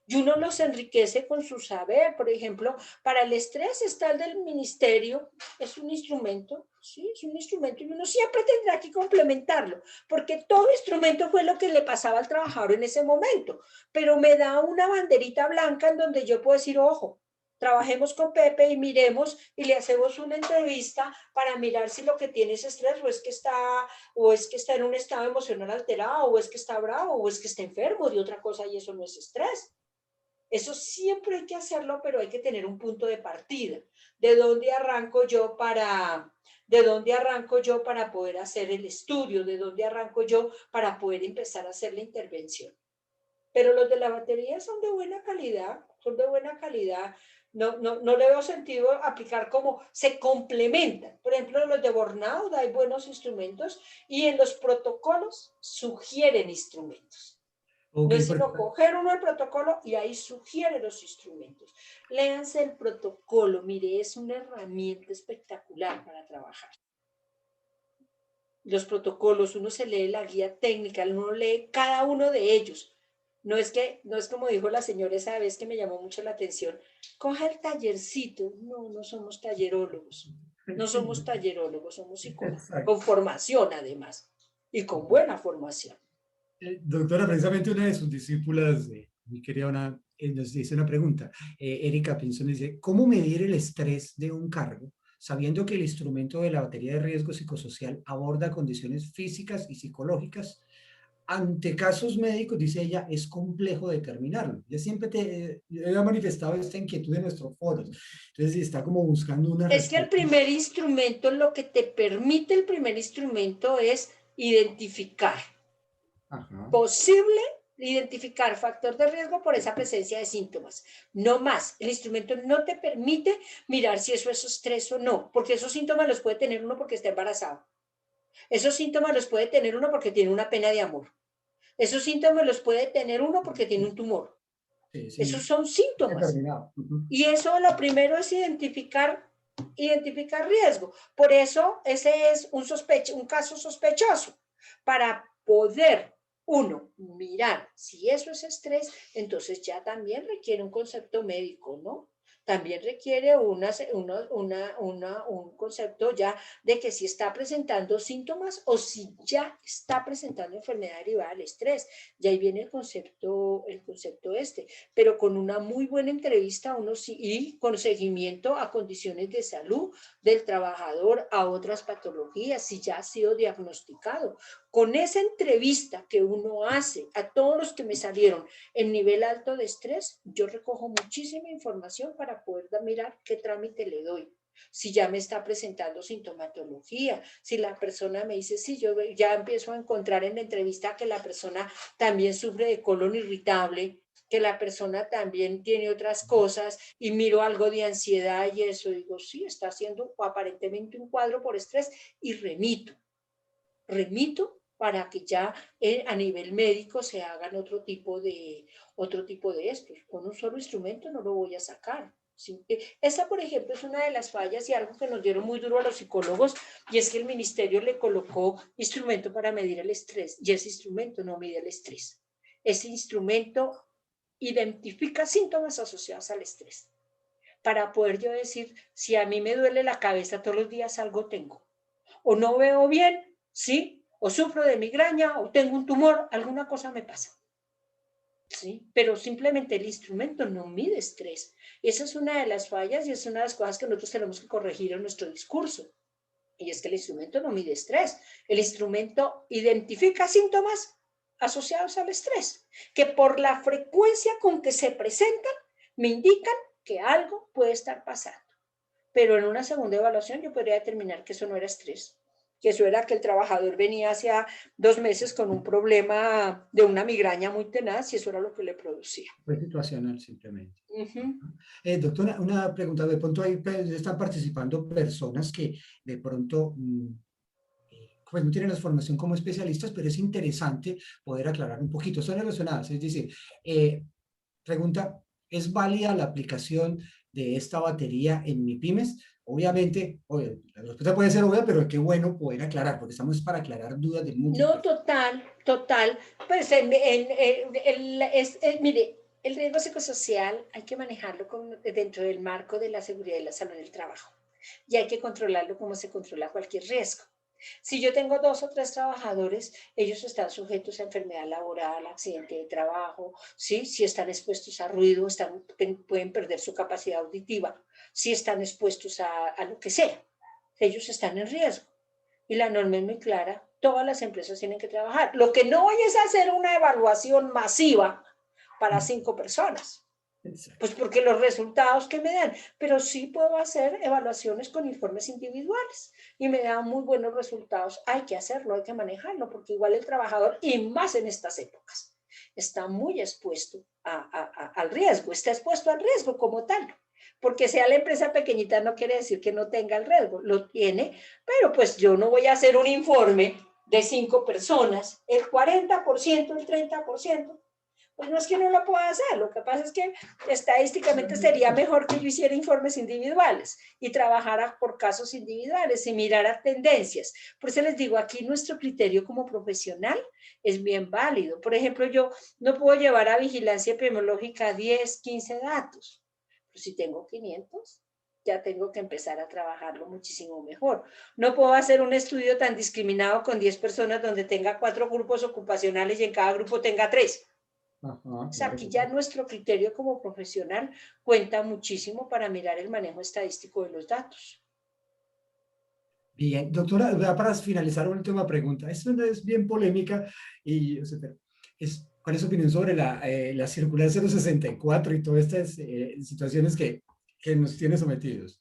[SPEAKER 2] Y uno los enriquece con su saber. Por ejemplo, para el estrés está el del ministerio, es un instrumento, sí, es un instrumento y uno siempre tendrá que complementarlo, porque todo instrumento fue lo que le pasaba al trabajador en ese momento, pero me da una banderita blanca en donde yo puedo decir, ojo, trabajemos con Pepe y miremos y le hacemos una entrevista para mirar si lo que tiene es estrés o es que está en un estado emocional alterado o es que está bravo o es que está enfermo de otra cosa y eso no es estrés. Eso siempre hay que hacerlo, pero hay que tener un punto de partida. ¿De dónde arranco yo para poder hacer el estudio? ¿De dónde arranco yo para poder empezar a hacer la intervención? Pero los de la batería son de buena calidad, son de buena calidad. No le veo sentido aplicar como se complementan. Por ejemplo, los de Burnout hay buenos instrumentos y en los protocolos sugieren instrumentos. No
[SPEAKER 4] Okay,
[SPEAKER 2] es sino coger uno el protocolo y ahí sugiere los instrumentos. Léanse el protocolo, mire, es una herramienta espectacular para trabajar. Los protocolos, uno se lee la guía técnica, uno lee cada uno de ellos. No es como dijo la señora esa vez que me llamó mucho la atención, coja el tallercito. No somos tallerólogos, somos psicólogos, con formación además, y con buena formación.
[SPEAKER 4] Doctora, precisamente una de sus discípulas, mi querida nos dice una pregunta. Erika Pinson dice, ¿cómo medir el estrés de un cargo sabiendo que el instrumento de la batería de riesgo psicosocial aborda condiciones físicas y psicológicas? Ante casos médicos, dice ella, es complejo determinarlo. Yo siempre he manifestado esta inquietud en nuestros foros. Entonces, está como buscando una
[SPEAKER 2] respuesta. Es que el primer instrumento, lo que te permite el primer instrumento es identificar. Ajá. Posible identificar factor de riesgo por esa presencia de síntomas. No más. El instrumento no te permite mirar si eso es estrés o no, porque esos síntomas los puede tener uno porque está embarazado. Esos síntomas los puede tener uno porque tiene una pena de amor. Esos síntomas los puede tener uno porque tiene un tumor. Sí. Esos son síntomas. Y eso lo primero es identificar riesgo. Por eso ese es un caso sospechoso. Para poder uno mirar si eso es estrés, entonces ya también requiere un concepto médico, ¿no? También requiere un concepto ya de que si está presentando síntomas o si ya está presentando enfermedad derivada del estrés. Y ahí viene el concepto este. Pero con una muy buena entrevista y con seguimiento a condiciones de salud del trabajador, a otras patologías, si ya ha sido diagnosticado. Con esa entrevista que uno hace a todos los que me salieron en nivel alto de estrés, yo recojo muchísima información para poder mirar qué trámite le doy. Si ya me está presentando sintomatología, si la persona me dice, sí, yo ya empiezo a encontrar en la entrevista que la persona también sufre de colon irritable, que la persona también tiene otras cosas y miro algo de ansiedad y eso, digo, sí, está haciendo aparentemente un cuadro por estrés y remito para que ya a nivel médico se hagan otro tipo de estos. Con un solo instrumento no lo voy a sacar. ¿Sí? Esa, por ejemplo, es una de las fallas y algo que nos dieron muy duro a los psicólogos, y es que el ministerio le colocó instrumento para medir el estrés, y ese instrumento no mide el estrés. Ese instrumento identifica síntomas asociados al estrés. Para poder yo decir, si a mí me duele la cabeza todos los días, algo tengo. O no veo bien, ¿sí? O sufro de migraña, o tengo un tumor, alguna cosa me pasa. ¿Sí? Pero simplemente el instrumento no mide estrés. Esa es una de las fallas y es una de las cosas que nosotros tenemos que corregir en nuestro discurso. Y es que el instrumento no mide estrés. El instrumento identifica síntomas asociados al estrés, que por la frecuencia con que se presentan, me indican que algo puede estar pasando. Pero en una segunda evaluación yo podría determinar que eso no era estrés, que eso era que el trabajador venía hacia 2 meses con un problema de una migraña muy tenaz y eso era lo que le producía.
[SPEAKER 4] Fue situacional simplemente. Doctora, una pregunta, de pronto ahí están participando personas que de pronto pues no tienen la formación como especialistas, pero es interesante poder aclarar un poquito. Son relacionadas, es decir, pregunta, ¿es válida la aplicación de esta batería en mi pymes? Obviamente, la respuesta puede ser obvia, pero qué bueno poder aclarar, porque estamos para aclarar dudas de muchas
[SPEAKER 2] personas. No, total. Pues mire, el riesgo psicosocial hay que manejarlo dentro del marco de la seguridad y la salud del trabajo. Y hay que controlarlo como se controla cualquier riesgo. Si yo tengo 2 o 3 trabajadores, ellos están sujetos a enfermedad laboral, accidente de trabajo, ¿sí? Si están expuestos a ruido, pueden perder su capacidad auditiva, si están expuestos a lo que sea, ellos están en riesgo. Y la norma es muy clara, todas las empresas tienen que trabajar. Lo que no voy es hacer una evaluación masiva para 5 personas. Pues porque los resultados que me dan, pero sí puedo hacer evaluaciones con informes individuales y me dan muy buenos resultados. Hay que hacerlo, hay que manejarlo, porque igual el trabajador, y más en estas épocas, está muy expuesto al riesgo, está expuesto al riesgo como tal. Porque sea la empresa pequeñita no quiere decir que no tenga el riesgo, lo tiene, pero pues yo no voy a hacer un informe de 5 personas, el 40%, el 30%, pues no es que no lo pueda hacer, lo que pasa es que estadísticamente sería mejor que yo hiciera informes individuales y trabajara por casos individuales y mirara tendencias. Por eso les digo, aquí nuestro criterio como profesional es bien válido. Por ejemplo, yo no puedo llevar a vigilancia epidemiológica 10, 15 datos, pero si tengo 500, ya tengo que empezar a trabajarlo muchísimo mejor. No puedo hacer un estudio tan discriminado con 10 personas donde tenga 4 grupos ocupacionales y en cada grupo tenga 3. Ajá, o sea, aquí ya nuestro criterio como profesional cuenta muchísimo para mirar el manejo estadístico de los datos.
[SPEAKER 4] Bien, doctora, para finalizar una última pregunta. Esta es bien polémica y ¿cuál es su opinión sobre la circular 064 y todas estas situaciones que nos tiene sometidos?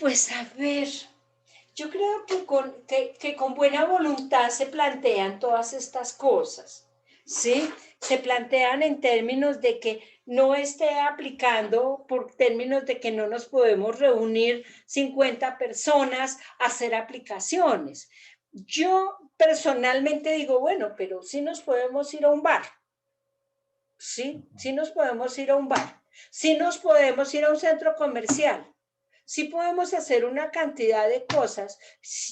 [SPEAKER 2] Pues a ver, yo creo que con buena voluntad se plantean todas estas cosas, ¿sí? Se plantean en términos de que no esté aplicando, por términos de que no nos podemos reunir 50 personas a hacer aplicaciones. Yo personalmente digo, bueno, pero sí nos podemos ir a un bar, ¿sí? Sí nos podemos ir a un bar, sí nos podemos ir a un centro comercial. Sí podemos hacer una cantidad de cosas.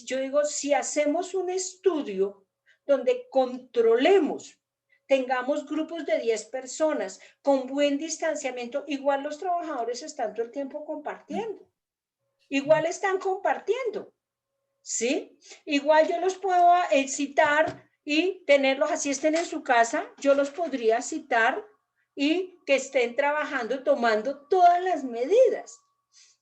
[SPEAKER 2] Yo digo, si hacemos un estudio donde controlemos, tengamos grupos de 10 personas con buen distanciamiento, igual los trabajadores están todo el tiempo compartiendo. Igual están compartiendo, ¿sí? Igual yo los puedo citar y tenerlos, así estén en su casa, yo los podría citar y que estén trabajando, tomando todas las medidas.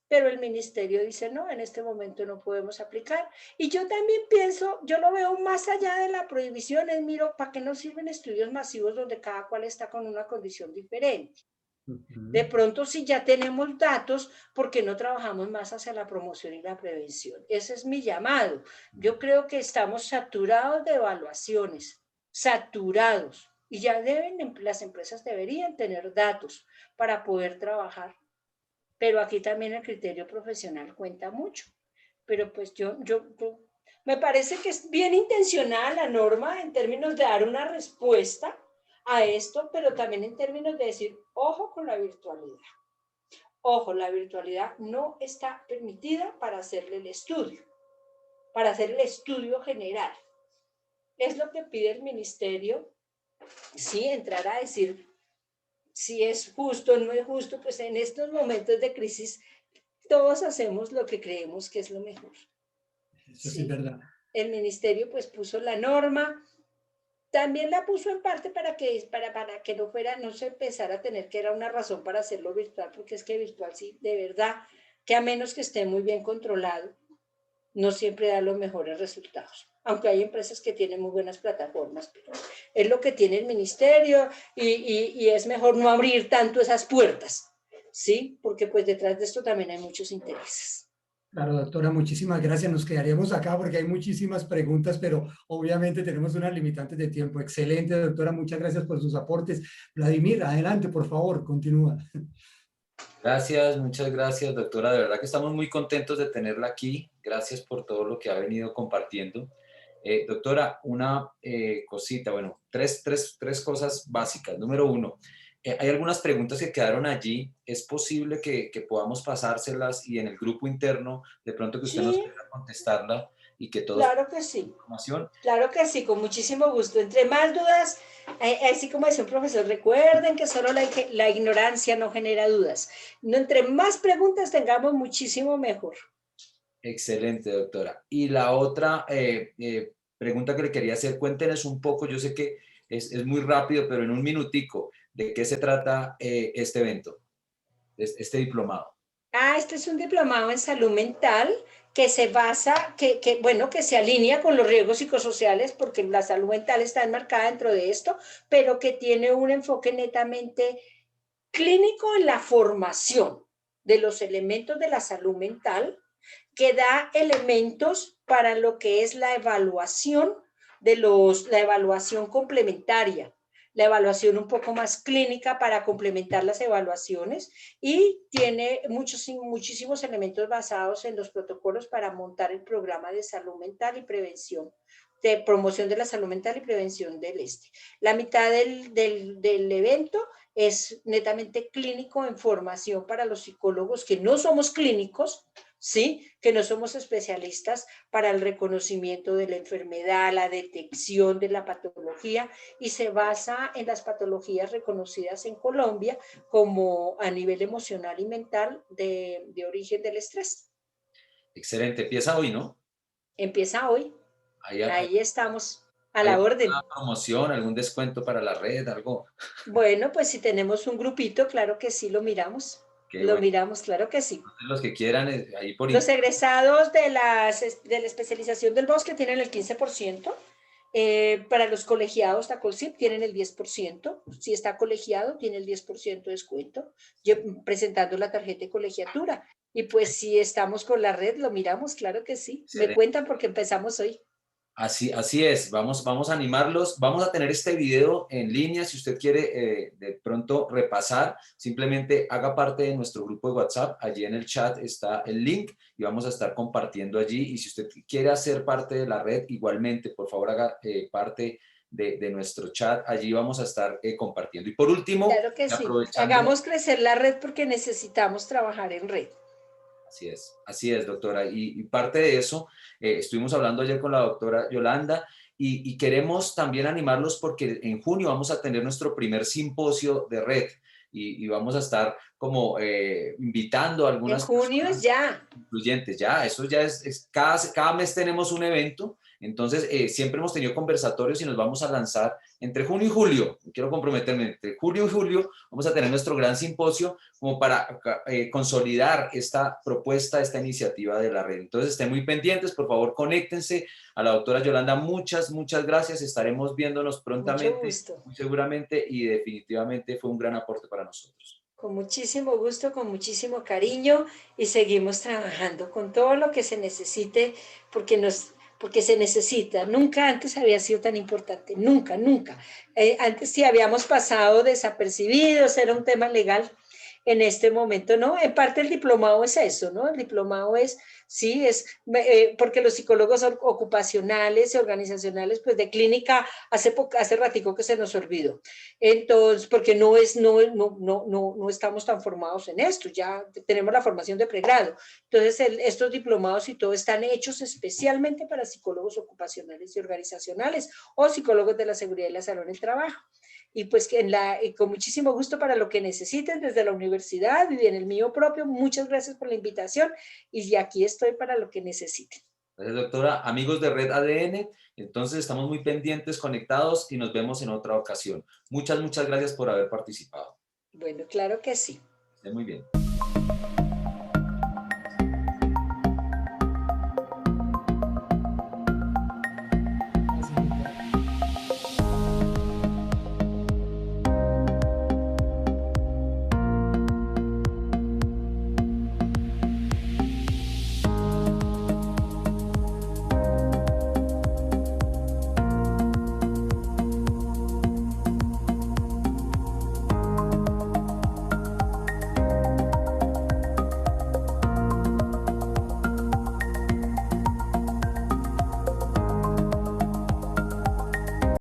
[SPEAKER 2] Pero el ministerio dice, no, en este momento no podemos aplicar. Y yo también pienso, yo lo veo más allá de la prohibición, es miro, ¿para qué nos sirven estudios masivos donde cada cual está con una condición diferente? De pronto, si ya tenemos datos, ¿por qué no trabajamos más hacia la promoción y la prevención? Ese es mi llamado. Yo creo que estamos saturados de evaluaciones, saturados. Y ya las empresas deberían tener datos para poder trabajar. Pero aquí también el criterio profesional cuenta mucho. Pero pues me parece que es bien intencional la norma en términos de dar una respuesta a esto, pero también en términos de decir, ojo con la virtualidad. Ojo, la virtualidad no está permitida para hacerle el estudio, para hacer el estudio general. Es lo que pide el ministerio, sí, entrar a decir si es justo o no es justo, pues en estos momentos de crisis todos hacemos lo que creemos que es lo mejor.
[SPEAKER 4] Eso sí es verdad.
[SPEAKER 2] El ministerio pues puso la norma, también la puso en parte para que no se empezara a tener que era una razón para hacerlo virtual, porque es que virtual sí, de verdad, que a menos que esté muy bien controlado, no siempre da los mejores resultados. Aunque hay empresas que tienen muy buenas plataformas, pero es lo que tiene el ministerio y es mejor no abrir tanto esas puertas, ¿sí? Porque pues detrás de esto también hay muchos intereses.
[SPEAKER 4] Claro, doctora, muchísimas gracias. Nos quedaríamos acá porque hay muchísimas preguntas, pero obviamente tenemos unas limitantes de tiempo. Excelente, doctora. Muchas gracias por sus aportes. Vladimir, adelante, por favor, continúa.
[SPEAKER 3] Gracias, muchas gracias, doctora. De verdad que estamos muy contentos de tenerla aquí. Gracias por todo lo que ha venido compartiendo. Doctora, una cosita, bueno, tres cosas básicas. Número uno, hay algunas preguntas que quedaron allí. ¿Es posible que podamos pasárselas y en el grupo interno, de pronto que usted nos
[SPEAKER 2] Sí,
[SPEAKER 3] pueda contestarla y que todos
[SPEAKER 2] claro que
[SPEAKER 3] tengan
[SPEAKER 2] sí.
[SPEAKER 3] información?
[SPEAKER 2] Claro que sí, con muchísimo gusto. Entre más dudas, así como decía un profesor, recuerden que solo la ignorancia no genera dudas. No, entre más preguntas tengamos, muchísimo mejor.
[SPEAKER 3] Excelente, doctora. Y la otra pregunta que le quería hacer, cuéntenos un poco, yo sé que es muy rápido, pero en un minutico, ¿de qué se trata este evento, este diplomado?
[SPEAKER 2] Este es un diplomado en salud mental que se basa, bueno, que se alinea con los riesgos psicosociales, porque la salud mental está enmarcada dentro de esto, pero que tiene un enfoque netamente clínico en la formación de los elementos de la salud mental, que da elementos para lo que es la evaluación la evaluación complementaria, la evaluación un poco más clínica para complementar las evaluaciones y tiene muchísimos elementos basados en los protocolos para montar el programa de salud mental y prevención, de promoción de la salud mental y prevención del La mitad del evento es netamente clínico en formación para los psicólogos que no somos clínicos, ¿sí? Que no somos especialistas para el reconocimiento de la enfermedad, la detección de la patología y se basa en las patologías reconocidas en Colombia como a nivel emocional y mental de origen del estrés.
[SPEAKER 3] Excelente, empieza hoy, ¿no?
[SPEAKER 2] Empieza hoy,
[SPEAKER 3] ¿Hay
[SPEAKER 2] ahí estamos a la
[SPEAKER 3] alguna
[SPEAKER 2] orden.
[SPEAKER 3] promoción, algún descuento para la red, algo?
[SPEAKER 2] Bueno, pues si tenemos un grupito, claro que sí,
[SPEAKER 3] Qué
[SPEAKER 2] lo
[SPEAKER 3] bueno.
[SPEAKER 2] miramos, claro que sí.
[SPEAKER 3] Los que quieran, ahí por
[SPEAKER 2] Los
[SPEAKER 3] internet.
[SPEAKER 2] egresados de la especialización del bosque tienen el 15%. Para los colegiados, la COLCIP tienen el 10%. Si está colegiado, tiene el 10% de descuento, presentando la tarjeta de colegiatura. Y pues si estamos con la red, lo miramos, claro que sí. Me
[SPEAKER 3] Excelente.
[SPEAKER 2] cuentan porque empezamos hoy.
[SPEAKER 3] Así es, vamos a animarlos. Vamos a tener este video en línea. Si usted quiere de pronto repasar, simplemente haga parte de nuestro grupo de WhatsApp. Allí en el chat está el link y vamos a estar compartiendo allí. Y si usted quiere hacer parte de la red, igualmente, por favor, haga parte de nuestro chat. Allí vamos a estar compartiendo. Y por último,
[SPEAKER 2] Claro que sí.
[SPEAKER 3] aprovechando.
[SPEAKER 2] Hagamos crecer la red porque necesitamos trabajar en red.
[SPEAKER 3] Así es, doctora. Y parte de eso, estuvimos hablando ayer con la doctora Yolanda y queremos también animarlos porque en junio vamos a tener nuestro primer simposio de red y vamos a estar como invitando a
[SPEAKER 2] En
[SPEAKER 3] algunas
[SPEAKER 2] junio es
[SPEAKER 3] personas
[SPEAKER 2] ya.
[SPEAKER 3] influyentes. Ya, eso ya cada mes tenemos un evento. Entonces, siempre hemos tenido conversatorios y nos vamos a lanzar entre junio y julio. Quiero comprometerme, entre junio y julio vamos a tener nuestro gran simposio como para consolidar esta propuesta, esta iniciativa de la red. Entonces, estén muy pendientes, por favor, conéctense a la doctora Yolanda. Muchas gracias. Estaremos viéndonos
[SPEAKER 2] Mucho
[SPEAKER 3] prontamente,
[SPEAKER 2] gusto.
[SPEAKER 3] muy seguramente, y definitivamente fue un gran aporte para nosotros.
[SPEAKER 2] Con muchísimo gusto, con muchísimo cariño y seguimos trabajando con todo lo que se necesite porque porque se necesita. Nunca antes había sido tan importante, nunca, nunca. Antes sí habíamos pasado desapercibidos, era un tema legal. En este momento, ¿no? En parte el diplomado es eso, ¿no? El diplomado es, sí, porque los psicólogos ocupacionales y organizacionales, pues de clínica, hace ratico que se nos olvidó. Entonces, porque no estamos tan formados en esto, ya tenemos la formación de pregrado. Entonces, estos diplomados y todo están hechos especialmente para psicólogos ocupacionales y organizacionales o psicólogos de la seguridad y la salud en el trabajo. Y pues con muchísimo gusto para lo que necesiten desde la universidad y en el mío propio. Muchas gracias por la invitación y aquí estoy para lo que necesiten.
[SPEAKER 3] Gracias, doctora. Amigos de Red ADN, entonces estamos muy pendientes, conectados y nos vemos en otra ocasión. Muchas gracias por haber participado.
[SPEAKER 2] Bueno, claro que sí.
[SPEAKER 3] Esté muy bien.